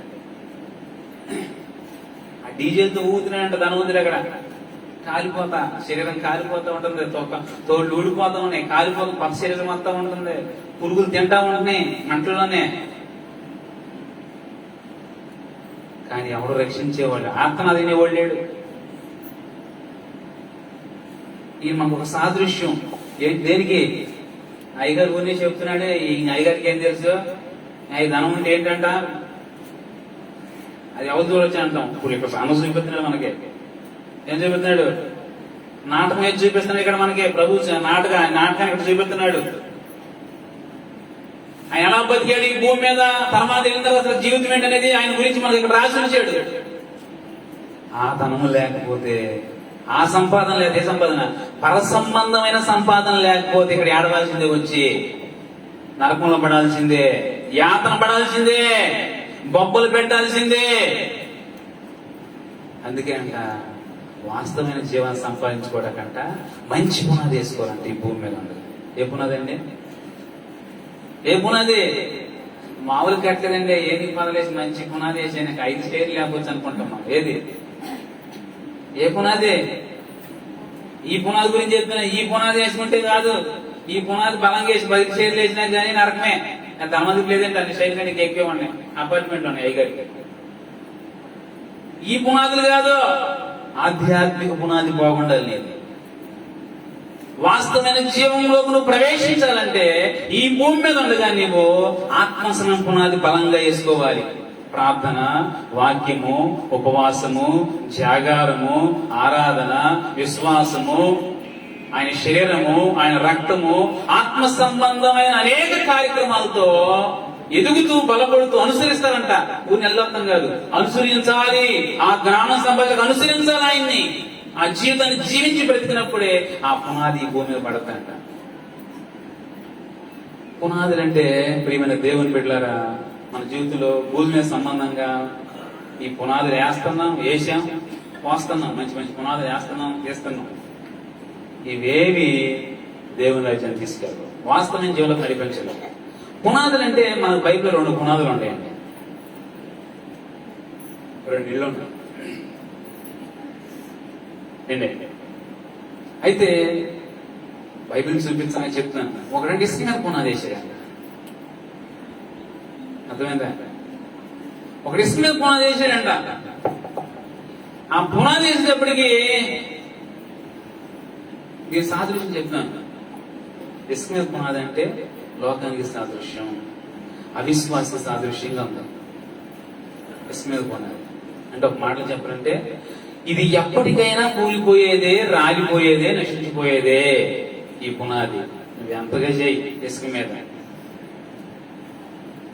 ఆ డీజేతో ఊగుతున్నాడంట ధనవంతుడు. అక్కడ కాలిపోతా, శరీరం కాలిపోతా ఉంటుంది, తోళ్ళు ఊడిపోతా ఉన్నాయి, కాలిపోతా, కొత్త శరీరం వస్తా ఉంటుంది, పురుగులు తింటా ఉంటున్నాయి మంటల్లోనే. కానీ ఎవడు రక్షించేవాళ్ళు, ఆత్మ తినేవాళ్ళు లేడు. ఇది మనకు ఒక సాదృశ్యం. దేనికి? అయ్యగారు గురించి చెప్తున్నాడే. ఈ అయ్యగారికి ఏం తెలుసు? ఈ ధనం ఉంటే ఏంటంట, అది ఎవరు చూడొచ్చు అంటాం. ఇప్పుడు ఇక్కడ సామస్ చూపిస్తున్నాడు మనకి. ఏం చూపిస్తున్నాడు? నాటకం ఏది చూపిస్తున్నాడు ఇక్కడ మనకి? ప్రభు నాటకాన్ని ఇక్కడ చూపిస్తున్నాడు. ఆయన ఎలా బతికాడు ఈ భూమి మీద, తర్వాత వెళ్ళిన తర్వాత జీవితం ఏంటనేది ఆయన గురించి మనకి ఇక్కడ రాసి ఉంచాడు. ఆ ధనము లేకపోతే ఆ సంపాదన లేదు. ఏ సంపాదన? పర సంబంధమైన సంపాదన లేకపోతే ఇక్కడ ఏడవలసిందే, వచ్చి నరకంలో పడాల్సిందే, యాతన పడాల్సిందే, బొబ్బలు పెట్టాల్సిందే. అందుకే అంట వాస్తవమైన జీవాన్ని సంపాదించుకోవడానికంట మంచి పునాది వేసుకోవాలంటే ఈ భూమి మీద ఉండదు. ఏ పునాది అండి? ఏ పునాది? మామూలు కట్టలేదండి. ఏది పునాది వేసి మంచి పునాది వేసి 5 స్టేర్లు లేకపోవచ్చు అనుకుంటున్నాం. ఏది? ఏ పునాది? ఈ పునాది గురించి చెప్తున్నా. ఈ పునాది వేసుకుంటే కాదు, ఈ పునాది బలంగా వేసి 10 స్టేర్లు వేసినా కానీ నరకమే. ధనమందికి లేదంటే అన్ని స్టైల్ కంటే ఎక్కువ ఉన్నాయి, అపార్ట్మెంట్ ఉన్నాయి అయ్యగారికి. ఈ పునాదులు కాదు, ఆధ్యాత్మిక పునాది బాగుండాలి. లేదు వాస్తవమైన జీవంలోకి నువ్వు ప్రవేశించాలంటే ఈ భూమి మీద ఉండగా నీవు ఆత్మసనం పునాది బలంగా వేసుకోవాలి. ప్రార్థన, వాక్యము, ఉపవాసము, జాగారము, ఆరాధన, విశ్వాసము, ఆయన శరీరము, ఆయన రక్తము, ఆత్మ సంబంధమైన అనేక కార్యక్రమాలతో ఎదుగుతూ బలపడుతూ అనుసరిస్తారంట. ఊరిని వెళ్ళొస్తాం కాదు, అనుసరించాలి. ఆ జ్ఞానం సంపాదకు అనుసరించాలి. ఆయన్ని ఆ జీవితాన్ని జీవించి బ్రతికినప్పుడే ఆ పునాది భూమి మీద పడతాయంట. పునాదులు అంటే ప్రియమైన దేవుని బిడ్డలారా, మన జీవితంలో భూమి మీద సంబంధంగా ఈ పునాదులు వేసాం, పోస్తున్నాం. మంచి మంచి పునాదులు వేస్తున్నాం, తీస్తున్నాం. ఇవేవి దేవుని రాజ్యాన్ని తీసుకెళ్ళవు, వాస్తవమైన జీవులకు నడిపించలేవు. పునాదులు అంటే మన బైబిల్లో 2 పునాదులు ఉంటాయండి. 2 ఇళ్ళు ఉంటాయి. అయితే బైబిల్ చూపించాలని చెప్తున్నాను. ఒకటి ఇసుక మీద పునాది వేసేయాలి. అర్థమైందా? ఒకటి ఇసుక మీద పునాది వేసాడంట. ఆ పునాది వేసేటప్పటికి నేను సాదృశ్యం చెప్తున్నాను. ఇసుక మీద పునాది అంటే లోకానికి సాదృశ్యం, అవిశ్వాస సాదృశ్యంగా ఉంది. ఇసుక మీద పునాది అంటే ఒక మాటలు చెప్పాలంటే ఇది ఎప్పటికైనా కూలిపోయేదే, రాలిపోయేదే, నశించిపోయేదే ఈ పునాది. నువ్వు ఎంతగా చేయి ఇసుక మీద,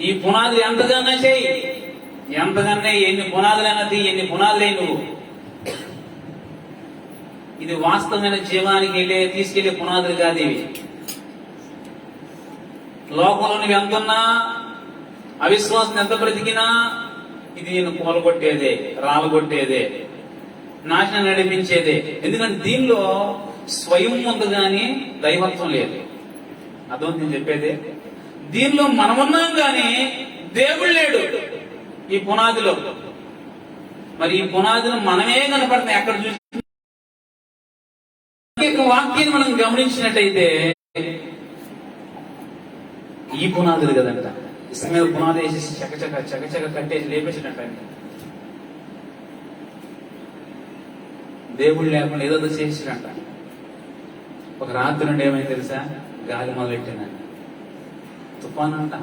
ఈ పునాది ఎంతగానో చేయి, ఎంతగానే ఎన్ని పునాదులైనా తీ, ఎన్ని పునాదులే నువ్వు. ఇది వాస్తవమైన జీవానికి తీసుకెళ్లే పునాదులు కాదు ఇవి. లోకంలో నువ్వు ఎంతున్నా, అవిశ్వాసం ఎంత బ్రతికినా ఇది నేను కూలగొట్టేదే, రాలగొట్టేదే, నాశనం నడిపించేదే. ఎందుకంటే దీనిలో స్వయం ఉంది కానీ దైవత్వం లేదు. అర్థం నేను చెప్పేది? దీనిలో మనమున్నాం కానీ దేవుడు లేడు ఈ పునాదిలో. మరి ఈ పునాదిలో మనమే కనపడుతున్నాయి. ఎక్కడ చూసి వాక్యాన్ని మనం గమనించినట్టయితే ఈ పునాదులు కదంట. ఇసుక మీద పునాది వేసేసి చకచక కట్టేసి లేపేసినట్ట. దేవుడు లేకుండా ఏదో చేసినట్ట. ఒక రాత్రి నుండి ఏమైంది తెలుసా? గాలి మొదలెట్టిందంట, తుఫాను అంట,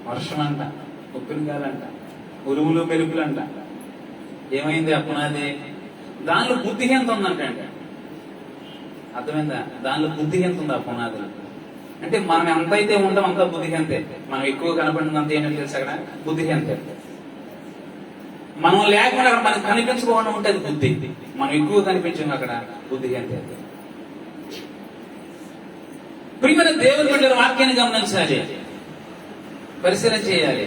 వర్షం అంట, ఉప్పిన గాలంట, ఉరుములు మెరుపులు అంట. ఏమైంది ఆ పునాది? దానిలో బుద్ధిహీనత ఉందంట. అర్థమైందా? దానిలో బుద్ధిహీనత ఉంది ఆ పునాది. అంటే మనం ఎంతైతే ఉంటాం అంత బుద్ధిహీనతే. మనం ఎక్కువ కనపడినంత ఏంటంటే తెలుసు అక్కడ బుద్ధిహీనతే. మనం లేకుండా మనకు కనిపించుకోవడం ఉంటే అది బుద్ధి. మనం ఎక్కువ కనిపించాం అక్కడ బుద్ధిహీనతే. ప్రియమైన దేవుని బిడ్డల వాక్యాన్ని గమనించాలి, పరిశీలన చేయాలి.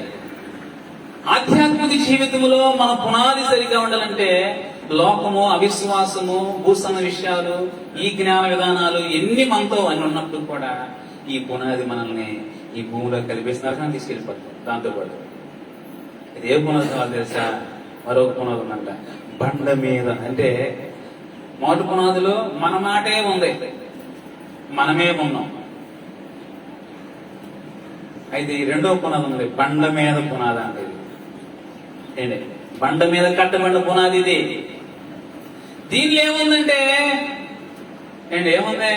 ఆధ్యాత్మిక జీవితంలో మన పునాది సరిగా ఉండాలంటే లోకము, అవిశ్వాసము, భూసమ విషయాలు, ఈ జ్ఞాన విధానాలు ఎన్ని మనతో అని ఉన్నప్పుడు కూడా ఈ పునాది మనల్ని ఈ భూమిలో కలిపేసి నరకాన్ని తీసుకెళ్ళిపోతాం. దాంతోపాటు ఇది ఏ పునాది కావాలి తెలుసా? మరొక పునాది ఉందంట, బండ మీద. అంటే మొదటి పునాదిలో మన మాటే ఉంది, మనమే ఉన్నాం. అయితే ఈ రెండో పునాది ఉంది, బండ మీద పునాది అంటే. ఏంటి? బండ మీద కట్టబడిన పునాది ఇది. దీనిలో ఏముందంటే ఏముంది?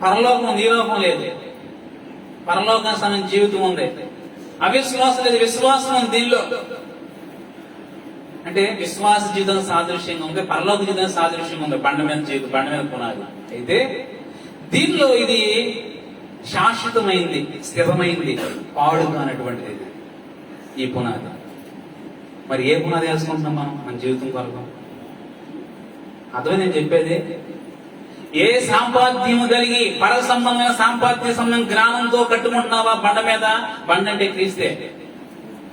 పరలోకం ఉంది, ఈ లోకం లేదు. పరలోకానికి సంబంధించిన జీవితం ఉంది, అవిశ్వాసం లేదు, విశ్వాసం ఉంది దీనిలో. అంటే విశ్వాస జీవితం సాదృశ్యంగా ఉంది, పరలోక జీవితం సాదృశ్యంగా ఉంది. బండ మీద జీవితం, బండ మీద పునాది. అయితే దీనిలో ఇది శాశ్వతమైంది, స్థిరమైంది, పాడు కానటువంటిది ఈ పునాది. మరి ఏ పునాది వేసుకుంటున్నాం మనం మన జీవితం కొరకు? అర్థమే నేను చెప్పేది. ఏ సాంపాద్యము కలిగి పర సంబంధమైన సాంపాద్య సంబంధం జ్ఞానంతో కట్టుకుంటున్నావా బండ మీద? బండ అంటే క్రీస్తే.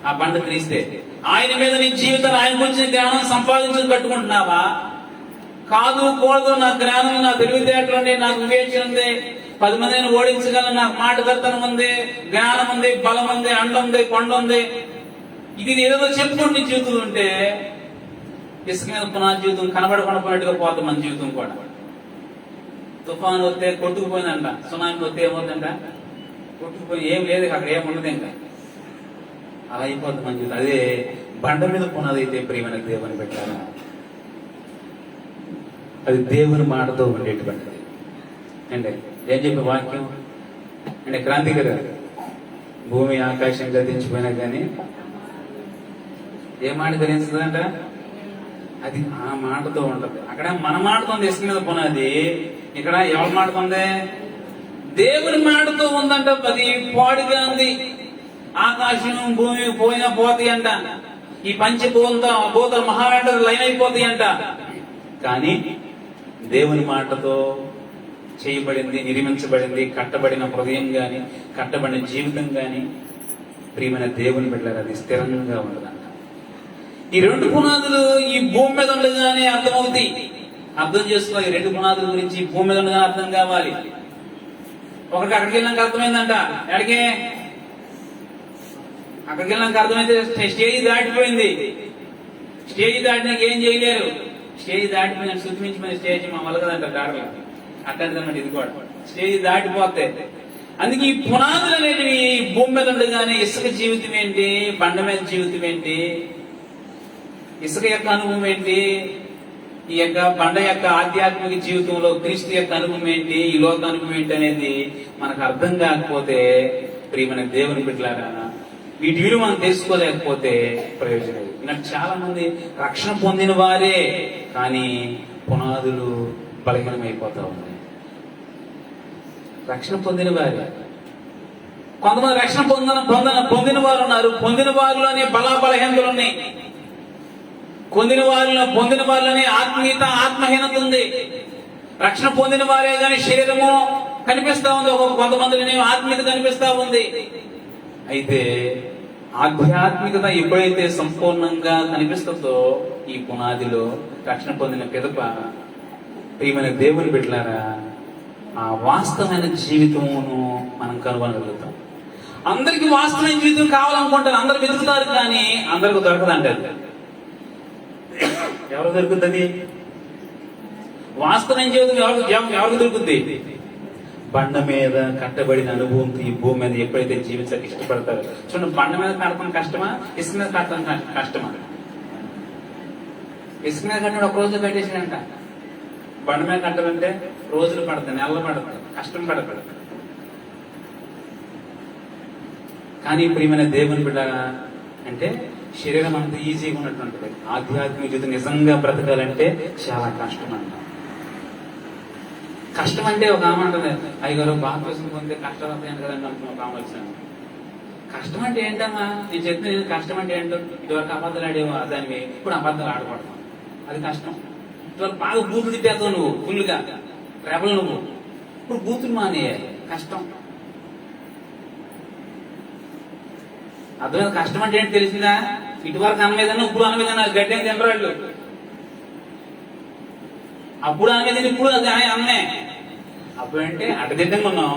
ఆ బండ క్రీస్తే. ఆయన మీద నీ జీవితాన్ని, ఆయన గురించి జ్ఞానం సంపాదించుకుని కట్టుకుంటున్నావా? కాదు కూడదు, నా జ్ఞానం, నా తెలివితేటలు ఉంది, నాకు వివేచన ఉంది, 10 మందిని ఓడించగలను, నాకు మాటగర్తనం ఉంది, జ్ఞానం ఉంది, బలం ఉంది, అండ ఉంది, కొండ ఉంది, ఇది ఏదో చెప్పుకుంటూ నీ జీవితం ఉంటే ఇసుక మీద పునాది జీవితం కనబడకుండా పోయినట్టుగా పోతుంది మన జీవితం కూడా. తుఫాను వస్తే కొట్టుకుపోయిందంట, సునామీ వస్తే ఏమవుతుందంట, కొట్టుకుపోయి ఏం లేదు అక్కడ, ఏముండదు ఇంకా. అలా అయిపోతుంది మన జీవితం. అదే బండ మీద పునాది అయితే ప్రియమైన దేవుని పెట్టారా, అది దేవుని మాటతో ఉండేటువంటిది. అంటే ఏం చెప్పే వాక్యం అంటే క్రాంతి గారు, భూమి ఆకాశం గతించిపోయినా కానీ ఏ మాట గతించదంట, అది ఆ మాటతో ఉంటది. అక్కడ మన మాటతో ఉంది ఇసుక మీద పునాది, ఇక్కడ ఎవరి మాటతో ఉంది? దేవుని మాటతో ఉందంట. అది పాడుగా ఉంది. ఆకాశం భూమి పోయినా పోతాయి అంట, ఈ పంచభూతాలు మహారాష్ట్ర లైన్ అయిపోతాయి అంట. కానీ దేవుని మాటతో చేయబడింది, నిర్మించబడింది, కట్టబడిన హృదయం గాని, కట్టబడిన జీవితం గాని ప్రియమైన దేవుని బిడ్డలారా అది స్థిరంగా ఉండదంట. ఈ 2 పునాదులు ఈ భూమి మీద ఉండగానే అర్థమవుతాయి. అర్థం చేసుకోవాలి. ఈ 2 పునాదుల గురించి భూమి మీద ఉండగానే అర్థం కావాలి. ఒకటి అక్కడికి వెళ్ళినాక అర్థమైందంట. ఎక్కడికి? అక్కడికి వెళ్ళినాక అర్థమైతే స్టేజ్ దాటిపోయింది. స్టేజ్ దాటినాక ఏం చేయలేరు. స్టేజ్ దాటిపోయిన శుద్ధించిపోయిన స్టేజ్ మా వలగదంట దాడలు. అట్టంటే ఇది కూడా స్టేజ్ దాటిపోతే. అందుకే ఈ పునాదులు అనేటివి భూమి మీద ఉండగానే ఇసుక జీవితం ఏంటి, బండ మీద జీవితం ఏంటి, ఇసుక యొక్క అనుభవం ఏంటి, ఈ యొక్క బండ యొక్క ఆధ్యాత్మిక జీవితంలో క్రీస్తు యొక్క అనుభవం ఏంటి, ఈ లోక అనుభవం ఏంటి అనేది మనకు అర్థం కాకపోతే ప్రియమైన దేవుని బిడ్డలారా వీటి విలువ మనం తెలుసుకోలేకపోతే ప్రయోజనం. నాకు చాలా మంది రక్షణ పొందిన వారే కానీ పునాదులు బలహీనమైపోతా ఉన్నాయి. రక్షణ పొందిన వారే, కొంతమంది రక్షణ పొందిన వారు ఉన్నారు. పొందిన వారిలోనే బలహీనతలు ఉన్నాయి. పొందిన వారిలోనే ఆత్మీయత, ఆత్మహీనత ఉంది. రక్షణ పొందిన వారే కానీ శరీరము కనిపిస్తా ఉంది, కొంతమందిని ఆత్మీయత కనిపిస్తా ఉంది. అయితే ఆధ్యాత్మికత ఎప్పుడైతే సంపూర్ణంగా కనిపిస్తుందో ఈ పునాదిలో రక్షణ పొందిన పిదప ప్రియమైన దేవుని బిడ్డలారా ఆ వాస్తవమైన జీవితమును మనం కనుగొనగలుగుతాం. అందరికి వాస్తవమైన జీవితం కావాలనుకుంటారు, అందరు వెతుకుతారు, కానీ అందరికి దొరకదంటారు. ఎవరు దొరుకుతుంది వాస్తవమైన జీవితం? ఎవరికి దొరుకుతుంది? బండ మీద కట్టబడిన అనుభవంతో ఈ భూమి మీద ఎప్పుడైతే జీవించడానికి ఇష్టపడతారో. చూడండి, బండ మీద కట్టడం కష్టమా, ఇసుక మీద కట్టడం కష్టమా? ఇసుక మీద కట్టడం ఒక రోజు కట్టేసాడంట. బండ మీద కట్టాలంటే రోజులు పడతాయి, నెలలు పడతాయి, కష్టం పడతాడు. కానీ ప్రియమైన దేవుని బిడ్డ అంటే శరీరం అంత ఈజీగా ఉన్నట్టు ఆధ్యాత్మిక జీవితం నిజంగా బ్రతకాలంటే చాలా కష్టం అంట. కష్టం అంటే ఒక ఆమె అంటుంది, అయ్యగారు బాప్తిసం పొందితే కష్టాలు వస్తాయని కదండి అంటున్నాం. కావాల్సిన కష్టం అంటే ఏంటమ్మా? నేను చెప్తే కష్టం అంటే ఏంటో, ఇదివరకు అబద్ధాలు ఆడేవో దానివి, ఇప్పుడు అబద్ధాలు ఆడకూడదు, అది కష్టం. ఇదివరకు బాగా బూతులు తిట్టేస్తావు నువ్వు, ఫుల్గా రెబల్ నువ్వు, ఇప్పుడు బూతులు మానేయాలి, కష్టం. అర్థమైంది? కష్టం అంటే ఏంటి తెలిసిందా? ఇటువరకు అనలేదన్నా ఇప్పుడు అనలేదన్నా గడ్డి అని తినరాళ్ళు. అప్పుడు అనేది ఇప్పుడు అది అన్నే. అప్పుడంటే అడ్డదిడ్డంగా ఉన్నాం,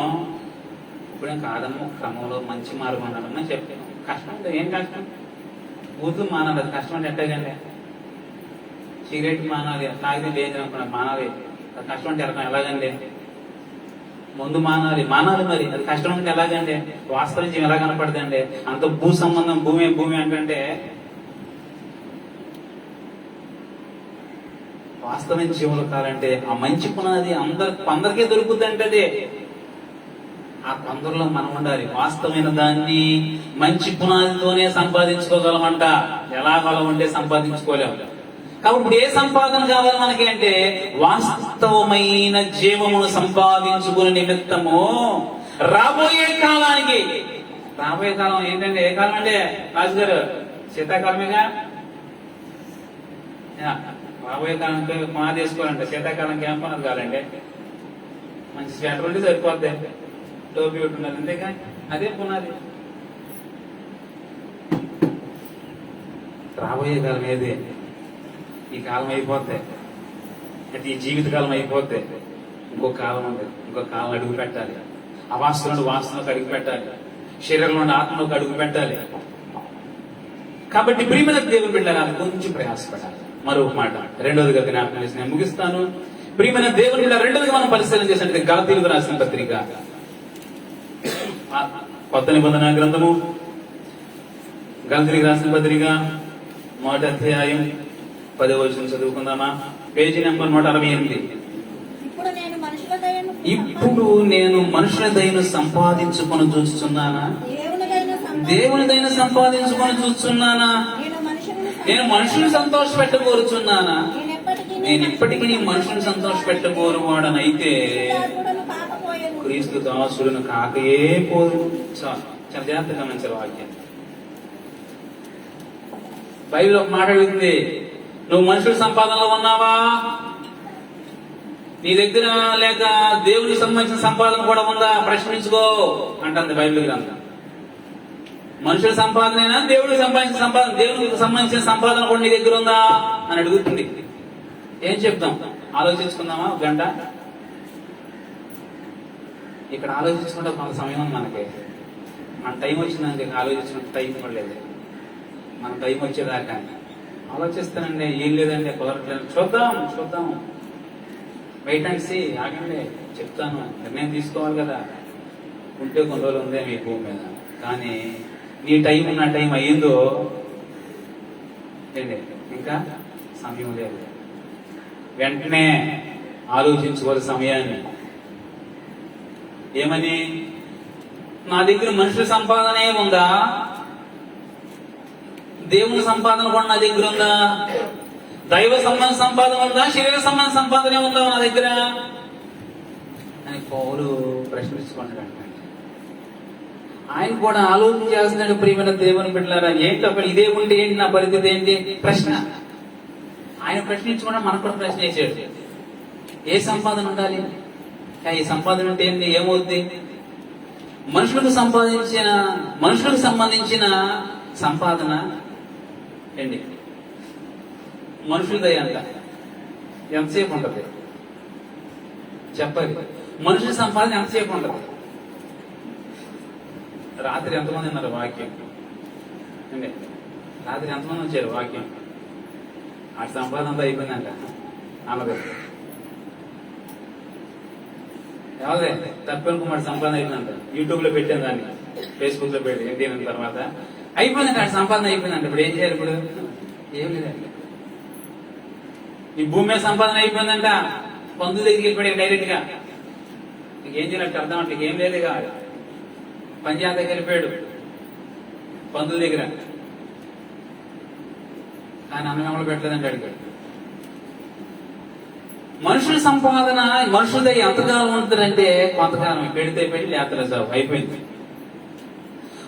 ఇప్పుడేం కాదమ్మా, క్రమంలో మంచి మార్గం ఉండాలన్నా చెప్పాను. కష్టం అంటే ఏం కష్టం? బూతులు మానాలి, అది కష్టం అంటే ఎట్టగండి. సిగరెట్ మానాలి, తాగితే డేంజర్ అనుకున్నా మానాలి, అది కష్టం అంటే ఎలాగండి? ముందు మానాలి మరి, అది కష్టం అంటే ఎలాగండి? వాస్తవం జీవం ఎలా కనపడదండి? అంత భూ సంబంధం, భూమి అంటే వాస్తవమైన జీవులు కావాలంటే ఆ మంచి పునాది అందరికీ దొరుకుతుంది అంటే అదే. ఆ కొందరిలో మనం ఉండాలి. వాస్తవమైన దాన్ని మంచి పునాదితోనే సంపాదించుకోగలమంట. ఎలాగలం అంటే సంపాదించుకోలేము. కాబట్టి ఇప్పుడు ఏ సంపాదన కావాలి మనకి అంటే వాస్తవమైన జీవమును సంపాదించుకునే నిమిత్తము రాబోయే కాలానికి. రాబోయే కాలం ఏంటంటే ఏ కాలం అంటే రాజుగారు? శీతాకాలమేగా. రాబోయే కాలంతో పునాది వేసుకోవాలంటే శీతాకాలంకి ఏం పునాది కావాలంటే మంచి స్వెటర్ ఉంటే సరిపోద్ది, టోపీ ఒకటి ఉండాలి, అంతేగా. అదే పునాది. రాబోయే కాలం ఏది? ఈ కాలం అయిపోతే, అంటే ఈ జీవితకాలం అయిపోతే ఇంకో కాలం ఉంది. ఇంకో కాలం అడుగు పెట్టాలి. అవాస్తులను వాస్తులకు అడుగు పెట్టాలి, శరీరంలో ఆత్మలోకి అడుగు పెట్టాలి. కాబట్టి ప్రియమైన దేవుని బిడ్డలారా కొంచెం ప్రయాసపడాలి. మరొక మాట రెండోదిగా జ్ఞాపకం చేసి నేను ముగిస్తాను. ప్రియమైన దేవుని బిడ్డ రెండోదిగా మనం పరిశీలన చేసినట్టు గలాతీయులకు రాసిన పత్రిక, కొత్త నిబంధన గ్రంథము, గలాతీయులకు రాసిన పత్రిక 1వ అధ్యాయం 10వ వచనం చదువుకుందామా? Page number 168. ఇప్పుడు నేను మనుషుల దయను సంపాదించుకొని చూస్తున్నానా? దేవుని దయను సంపాదించుకొని చూస్తున్నానా? నేను మనుషులను సంతోష పెట్టబోరుచున్నానా? నేను ఇప్పటికీ నీ మనుషులను సంతోష పెట్టబోరువాడనైతే క్రీస్తు దాసులను కాకయే పోదు. చాలా జాగ్రత్తగా గమనించారు వాక్యం. బైబిల్ ఒక మాట అడుగుతుంది, నువ్వు మనుషుల సంపాదనలో ఉన్నావా? నీ దగ్గర లేక దేవునికి సంబంధించిన సంపాదన కూడా ఉందా? ప్రశ్నించుకో అంటుంది బైబిల్ గ్రంథం. మనుషుల సంపాదనైనా దేవుడికి సంపాదించిన సంపాదన, దేవునికి సంబంధించిన సంపాదన కూడా నీ దగ్గర ఉందా అని అడుగుతుంది. ఏం చెప్తాం? ఆలోచించుకుందామా ఒక గంట? ఇక్కడ ఆలోచించుకుంటే కొంత సమయం ఉంది మనకి. మన టైం వచ్చిందంటే ఆలోచించుకుంటే టైం పడలేదు. మన టైం వచ్చేదాకా ఆలోచిస్తానండి, ఏం లేదండి, కుదరట్లేదు, చూద్దాం, వెయిట్ అండ్ సీ, ఆగండి, చెప్తాను, నిర్ణయం తీసుకోవాలి కదా. ఉంటే కొన్ని రోజులు ఉందే మీ భూమి మీద, కానీ నీ టైం నా టైం అయ్యిందో ఏంటి, ఇంకా సమయం లేదు. వెంటనే ఆలోచించుకోవాలి సమయాన్ని. ఏమని? నా దగ్గర మనుషుల సంపాదనే ఉందా? దేవుని సంపాదన కూడా నా దగ్గర ఉందా? దైవ సంబంధ సంపాదన ఉందా? శరీర సంబంధ సంపాదనే ఉందా నా దగ్గర అని పౌలు ప్రశ్నించుకుంటాడు. ఆయన కూడా ఆలోచన చేస్తున్నాడు. ప్రియమైన దేవుని బిడ్డలారా, ఏంటి అక్కడ ఇదే ఉంటే ఏంటి, నా పరిస్థితి ఏంటి? ప్రశ్న. ఆయన ప్రశ్నించుకుంటే మనకు కూడా ప్రశ్న వేసాడు. ఏ సంపాదన ఉండాలి? ఈ సంపాదన అంటే ఏంటి, ఏమవుద్ది? మనుషులకు సంబంధించిన సంపాదన ఏంటి? మనుషులదయ అంట ఎంతసేపు ఉంటది చెప్పాలి. మనుషుల సంపాదన ఎంతసేపు ఉంటది? రాత్రి ఎంతమంది ఉన్నారు వాక్యం అండి? రాత్రి ఎంతమంది వచ్చారు వాక్యం? ఆ సంపాదన అంతా అయిపోయిందంట అన్నది. ఎవరే తప్పనుకుమాడు సంపాదన అయిపోయిందంట. యూట్యూబ్ లో పెట్టాను దాన్ని, ఫేస్బుక్ లో పెట్టి దీని తర్వాత అయిపోయిందంట. ఆ సంపాదన అయిపోయిందంట. ఇప్పుడు ఏం చేయాలి? ఇప్పుడు ఏం లేదండి. ఈ భూమి మీద సంపాదన అయిపోయిందంట. పందుల దగ్గరికి వెళ్ళిపోయాడు డైరెక్ట్ గా. నీకేం చేయాలంటే అర్థం అంటే ఏం లేదు కాదు. పంజాబ్ దగ్గర వెళ్ళిపోయాడు పందుల దగ్గర, కానీ అన్నదమ్ములు పెట్టలేదంటే అడిగాడు. మనుషుల సంపాదన, మనుషుల ఎంతకాలం ఉంటుందంటే కొంతకాలం, పెడితే పెట్టి లేతల సాగు అయిపోయింది.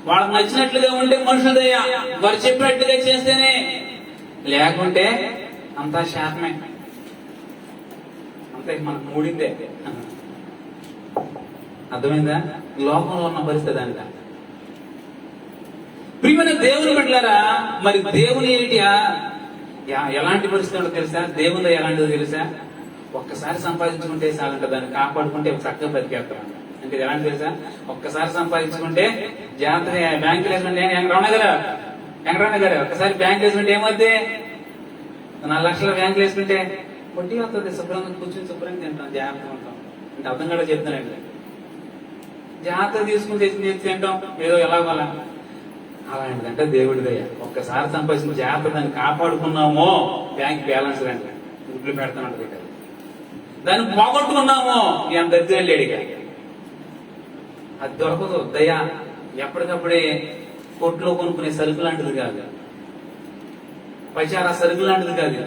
వాళ్ళకి నచ్చినట్లుగా ఉంటే మనుషులదయ్యా, వారు చెప్పినట్లుగా చేస్తేనే, లేకుంటే అంతా శాపమే, అంతే మనకు మూడిందే. అర్థమైందా? లోకంలో ఉన్న పరిస్థితి అంట. ప్రియమైన దేవుని బిడ్డలారా, మరి దేవుని ఏంటి, ఎలాంటి పరిస్థితి ఉంటుందో తెలుసా? దేవుని ఎలాంటిదో తెలుసా? ఒక్కసారి సంపాదించుకుంటే చాలంట, దాన్ని కాపాడుకుంటే చక్కగా బతికేస్తామంట. అంటే ఎలాంటి తెలుసా? ఒక్కసారి సంపాదించుకుంటే జాగ్రత్తగా బ్యాంకులు వేసుకుంటే, వెంకటరమణ గారు ఒక్కసారి బ్యాంక్ వేసుకుంటే ఏమవుద్ది? 4 లక్షల బ్యాంకులు వేసుకుంటే వడ్డీ వస్తుంది. శుభ్రంగా కూర్చొని శుభ్రంగా తింటాం, జాగ్రత్తగా ఉంటాం. అంటే అర్థం కూడా చెప్తానండి. జాగ్రత్త తీసుకుని తెచ్చి తింటాం ఏదో ఎలాగోలా. అలాంటిదంటే దేవుడి దయ. ఒక్కసారి సంపాదించిన జాగ్రత్త దాన్ని కాపాడుకున్నామో బ్యాంక్ బ్యాలెన్స్ రండి గుడ్లు పెడతానంట పెట్టారు. దాన్ని పోగొట్టుకున్నామో ఎంత దరిద్రం లేడిగా, అది దొరకదు. దయ ఎప్పటికప్పుడే కొట్లో కొనుక్కునే సరుకు లాంటిది కాదు, పచారా సరుకు లాంటిది కాదు.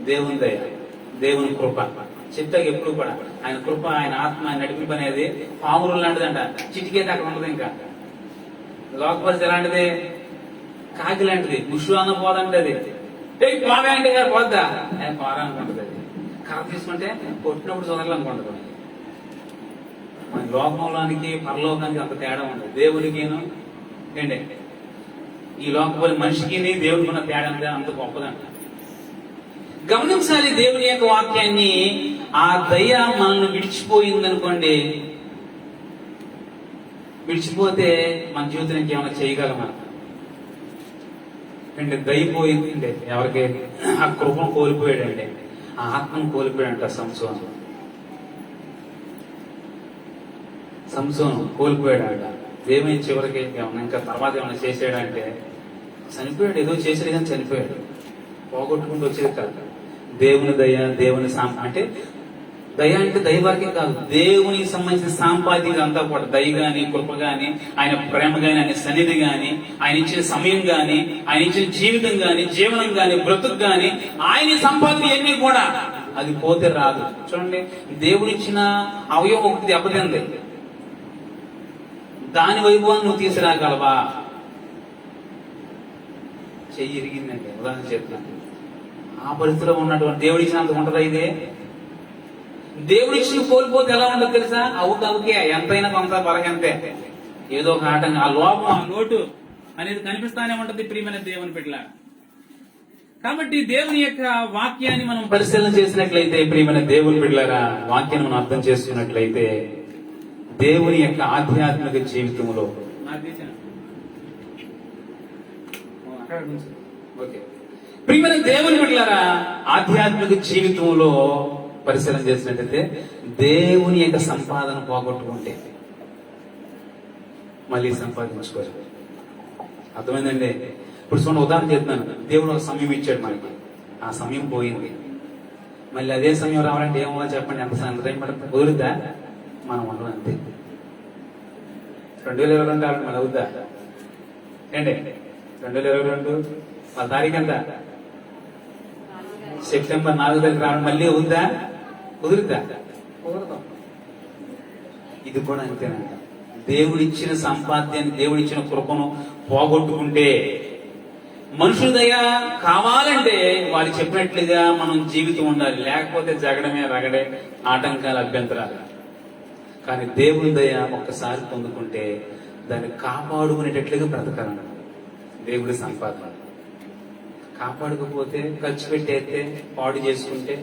దేవుని దయ, దేవుని కృప చిట్టకి ఎప్పుడు కూడా ఆయన కృప, ఆయన ఆత్మ, ఆయన నడిపింపు అనేది పామురు లాంటిదంట. చిటికేది అక్కడ ఉండదు. ఇంకా లోకపరిస్థితి ఎలాంటిది? కాకి లాంటిది. ముషు అన్న పోదంటే అది పోవే అంటే పోద్దా? పోరా అనుకుంటుంది. అది కర్ర తీసుకుంటే కొట్టినప్పుడు చదవాలనుకుంటుంది. మన లోకంలోనికి పరలోకానికి అంత తేడా ఉండదు. దేవుడికిను ఏంటి ఈ లోకంలో మనిషికి దేవుడికి ఉన్న తేడా అంటే అంత గొప్పదంట. గమనించాలి దేవుని యొక్క వాక్యాన్ని. ఆ దయ మనల్ని విడిచిపోయిందనుకోండి, విడిచిపోతే మన జీవితానికి ఏమైనా చేయగలమా అంటే దయపోయింది అంటే ఎవరికి ఆ కృపను కోల్పోయాడండి, ఆ ఆత్మను కోల్పోయాడంట సంసోను కోల్పోయాడంట. ఏమైంది చివరికి ఏమన్నా ఇంకా తర్వాత ఏమైనా చేసాడంటే చనిపోయాడు. ఏదో చేసాడు కానీ చనిపోయాడు. పోగొట్టుకుంటూ వచ్చేది కాదు. దేవుని దయ, దేవుని అంటే దయ అంటే దైవాకే కాదు, దేవునికి సంబంధించిన సాంపాదిక అంతా కూడా దయ గాని, కృప గాని, ఆయన ప్రేమ గాని, ఆయన సన్నిధి గాని, ఆయన ఇచ్చిన సమయం గాని, ఆయన ఇచ్చిన జీవితం గాని, జీవనం గాని, బ్రతుకు గాని, ఆయన సంపాదన ఎన్ని కూడా అది పోతే రాదు. చూడండి, దేవుడిచ్చిన అవయవం ఒకటి దెబ్బతింది, దాని వైభవాన్ని నువ్వు తీసుకురాగలవా? చెయ్యి ఇరిగిందండి, ఉదాహరణ చెప్తున్నాను. ఆ పరిస్థితిలో ఉన్నటువంటి దేవుడిచ్చినంత ఉంటుందా? ఇదే దేవుడిచ్చిన కోల్పోతే ఎలా ఉండదు తెలుసా? అవుకే ఎంతైనా కొంత బలగంతే, ఏదో ఒక ఆటంగా, ఆ లోపం, ఆ లోటు అనేది కనిపిస్తానే ఉంటది ప్రియమైన దేవుని బిడ్డల. కాబట్టి దేవుని యొక్క వాక్యాన్ని మనం పరిశీలన చేసినట్లయితే, ప్రియమైన దేవుని బిడ్డలారా, వాక్యాన్ని మనం అర్థం చేసుకున్నట్లయితే, దేవుని యొక్క ఆధ్యాత్మిక జీవితంలో ప్రియమైన దేవుని బిడ్డలారా, ఆధ్యాత్మిక జీవితంలో పరిశీలన చేసినట్లయితే, దేవుని యొక్క సంపాదన పోగొట్టుకుంటే మళ్ళీ సంపాదించుకోరు. అర్థమైందండి? ఇప్పుడు చూడండి, ఉదాహరణ చెప్తున్నాను. దేవుడు ఒక సమయం ఇచ్చాడు మనకి, ఆ సమయం పోయింది. మళ్ళీ అదే సమయం రావాలంటే ఏమో చెప్పండి, ఎంత టైం పడుతుంది? కుదురుద్దా? మనం ఉండడం అంతే. 2022 రావాలి, మన అవుద్దా ఏంటి? 2022 మన తారీఖు ఎంత? సెప్టెంబర్ 4 తారీఖు రావడం మళ్ళీ అవుద్దా? కుదురుద్దా? కుదరదు. ఇది కూడా అంతేనంట. దేవుడిచ్చిన సంపాద్యాన్ని, దేవుడిచ్చిన కృపను పోగొట్టుకుంటే, మనుషుల దయ కావాలంటే వారు చెప్పినట్లుగా మనం జీవితం ఉండాలి, లేకపోతే జగడమే రగడే, ఆటంకాలు, అభ్యంతరాలు. కానీ దేవుని దయ ఒక్కసారి పొందుకుంటే దాన్ని కాపాడుకునేటట్లుగా బ్రతకాలన్న దేవుడి సంపాదన. కాపాడుకపోతే, ఖర్చు పెట్టేస్తే, పాడు చేసుకుంటే,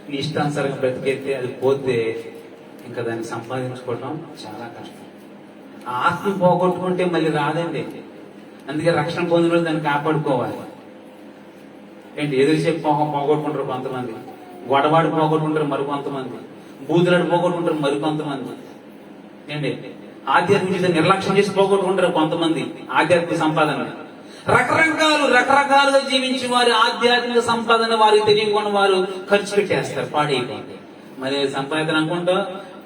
నీ ఇష్టానుసారంగా బ్రతికేస్తే, అది పోతే ఇంకా దాన్ని సంపాదించుకోవడం చాలా కష్టం. ఆ ఆత్మ పోగొట్టుకుంటే మళ్ళీ రాదండి. అందుకే రక్షణ పొందిన రోజు దాన్ని కాపాడుకోవాలి. ఏంటి, ఎదురు చెప్పి పోగొట్టుకుంటారు కొంతమంది, గొడవాడు పోగొట్టుకుంటారు మరికొంతమంది, బూతులాడు పోగొట్టుకుంటారు మరికొంతమంది. ఏంటి, ఆధ్యాత్మిక జీవితం నిర్లక్ష్యం చేసి పోగొట్టుకుంటారు కొంతమంది ఆధ్యాత్మిక సంపాదన. రకరకాలుగా జీవించి వారి ఆధ్యాత్మిక సంపాదన వారికి తెలియకుండా వారు ఖర్చు పెట్టేస్తారు, పాడైపోయింది. మరి సంపాదన అనుకుంటా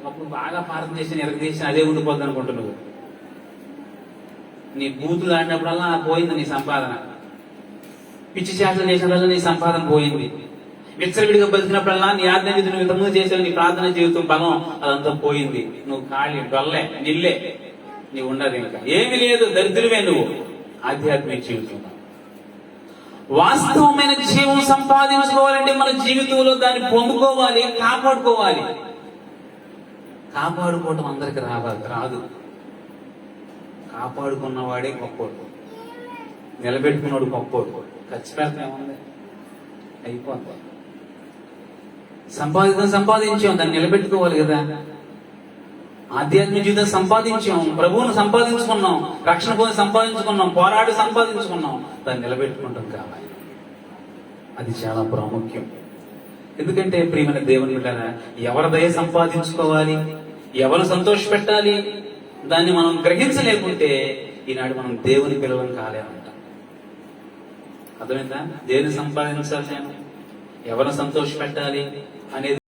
అప్పుడు బాగా ప్రార్థన చేసి ఎరగదీసి అదే ఉండిపోద్ది అనుకుంటున్నావు. నీ బూతులు ఆడినప్పుడల్లా పోయింది నీ సంపాదన. పిచ్చి చేష్టలు చేసినప్పుడల్లా నీ సంపాదన పోయింది. విచ్చలవిడిగా బతికినప్పుడల్లా నీ ఆధ్యాత్మిక నువ్వు ఇంతకుముందు చేసే నీ ప్రార్థన జీవితం బలం అదంతా పోయింది. నువ్వు ఖాళీ డొల్లే, నిల్లే, నీవు ఉండదు, ఇంకా ఏమి లేదు, దరిద్రమే నువ్వు. ఆధ్యాత్మిక జీవితం, వాస్తవమైన జీవం సంపాదించుకోవాలంటే మన జీవితంలో దాన్ని పొందుకోవాలి, కాపాడుకోవాలి. కాపాడుకోవటం అందరికి రాదు. కాపాడుకున్నవాడే గొప్పోడు, నిలబెట్టుకున్నాడు గొప్పోడు. ఖర్చు పెడతా ఏముంది, అయిపోతుంది. సంపాదించాం, దాన్ని నిలబెట్టుకోవాలి కదా. ఆధ్యాత్మిక జీవితం సంపాదించాం, ప్రభువును సంపాదించుకున్నాం, రక్షణ పొంది సంపాదించుకున్నాం, పోరాడి సంపాదించుకున్నాం, దాన్ని నిలబెట్టుకుంటాం కావాలి. అది చాలా ప్రాముఖ్యం. ఎందుకంటే ప్రియమైన దేవుని బిడ్డలారా, ఎవరి దయ సంపాదించుకోవాలి, ఎవరు సంతోష పెట్టాలి, దాన్ని మనం గ్రహించలేకుంటే ఈనాడు మనం దేవుని పిల్లలం కాలేమంట. అర్థమైందా? దేవుని సంపాదించాలి, ఎవరిని సంతోష పెట్టాలి అనేది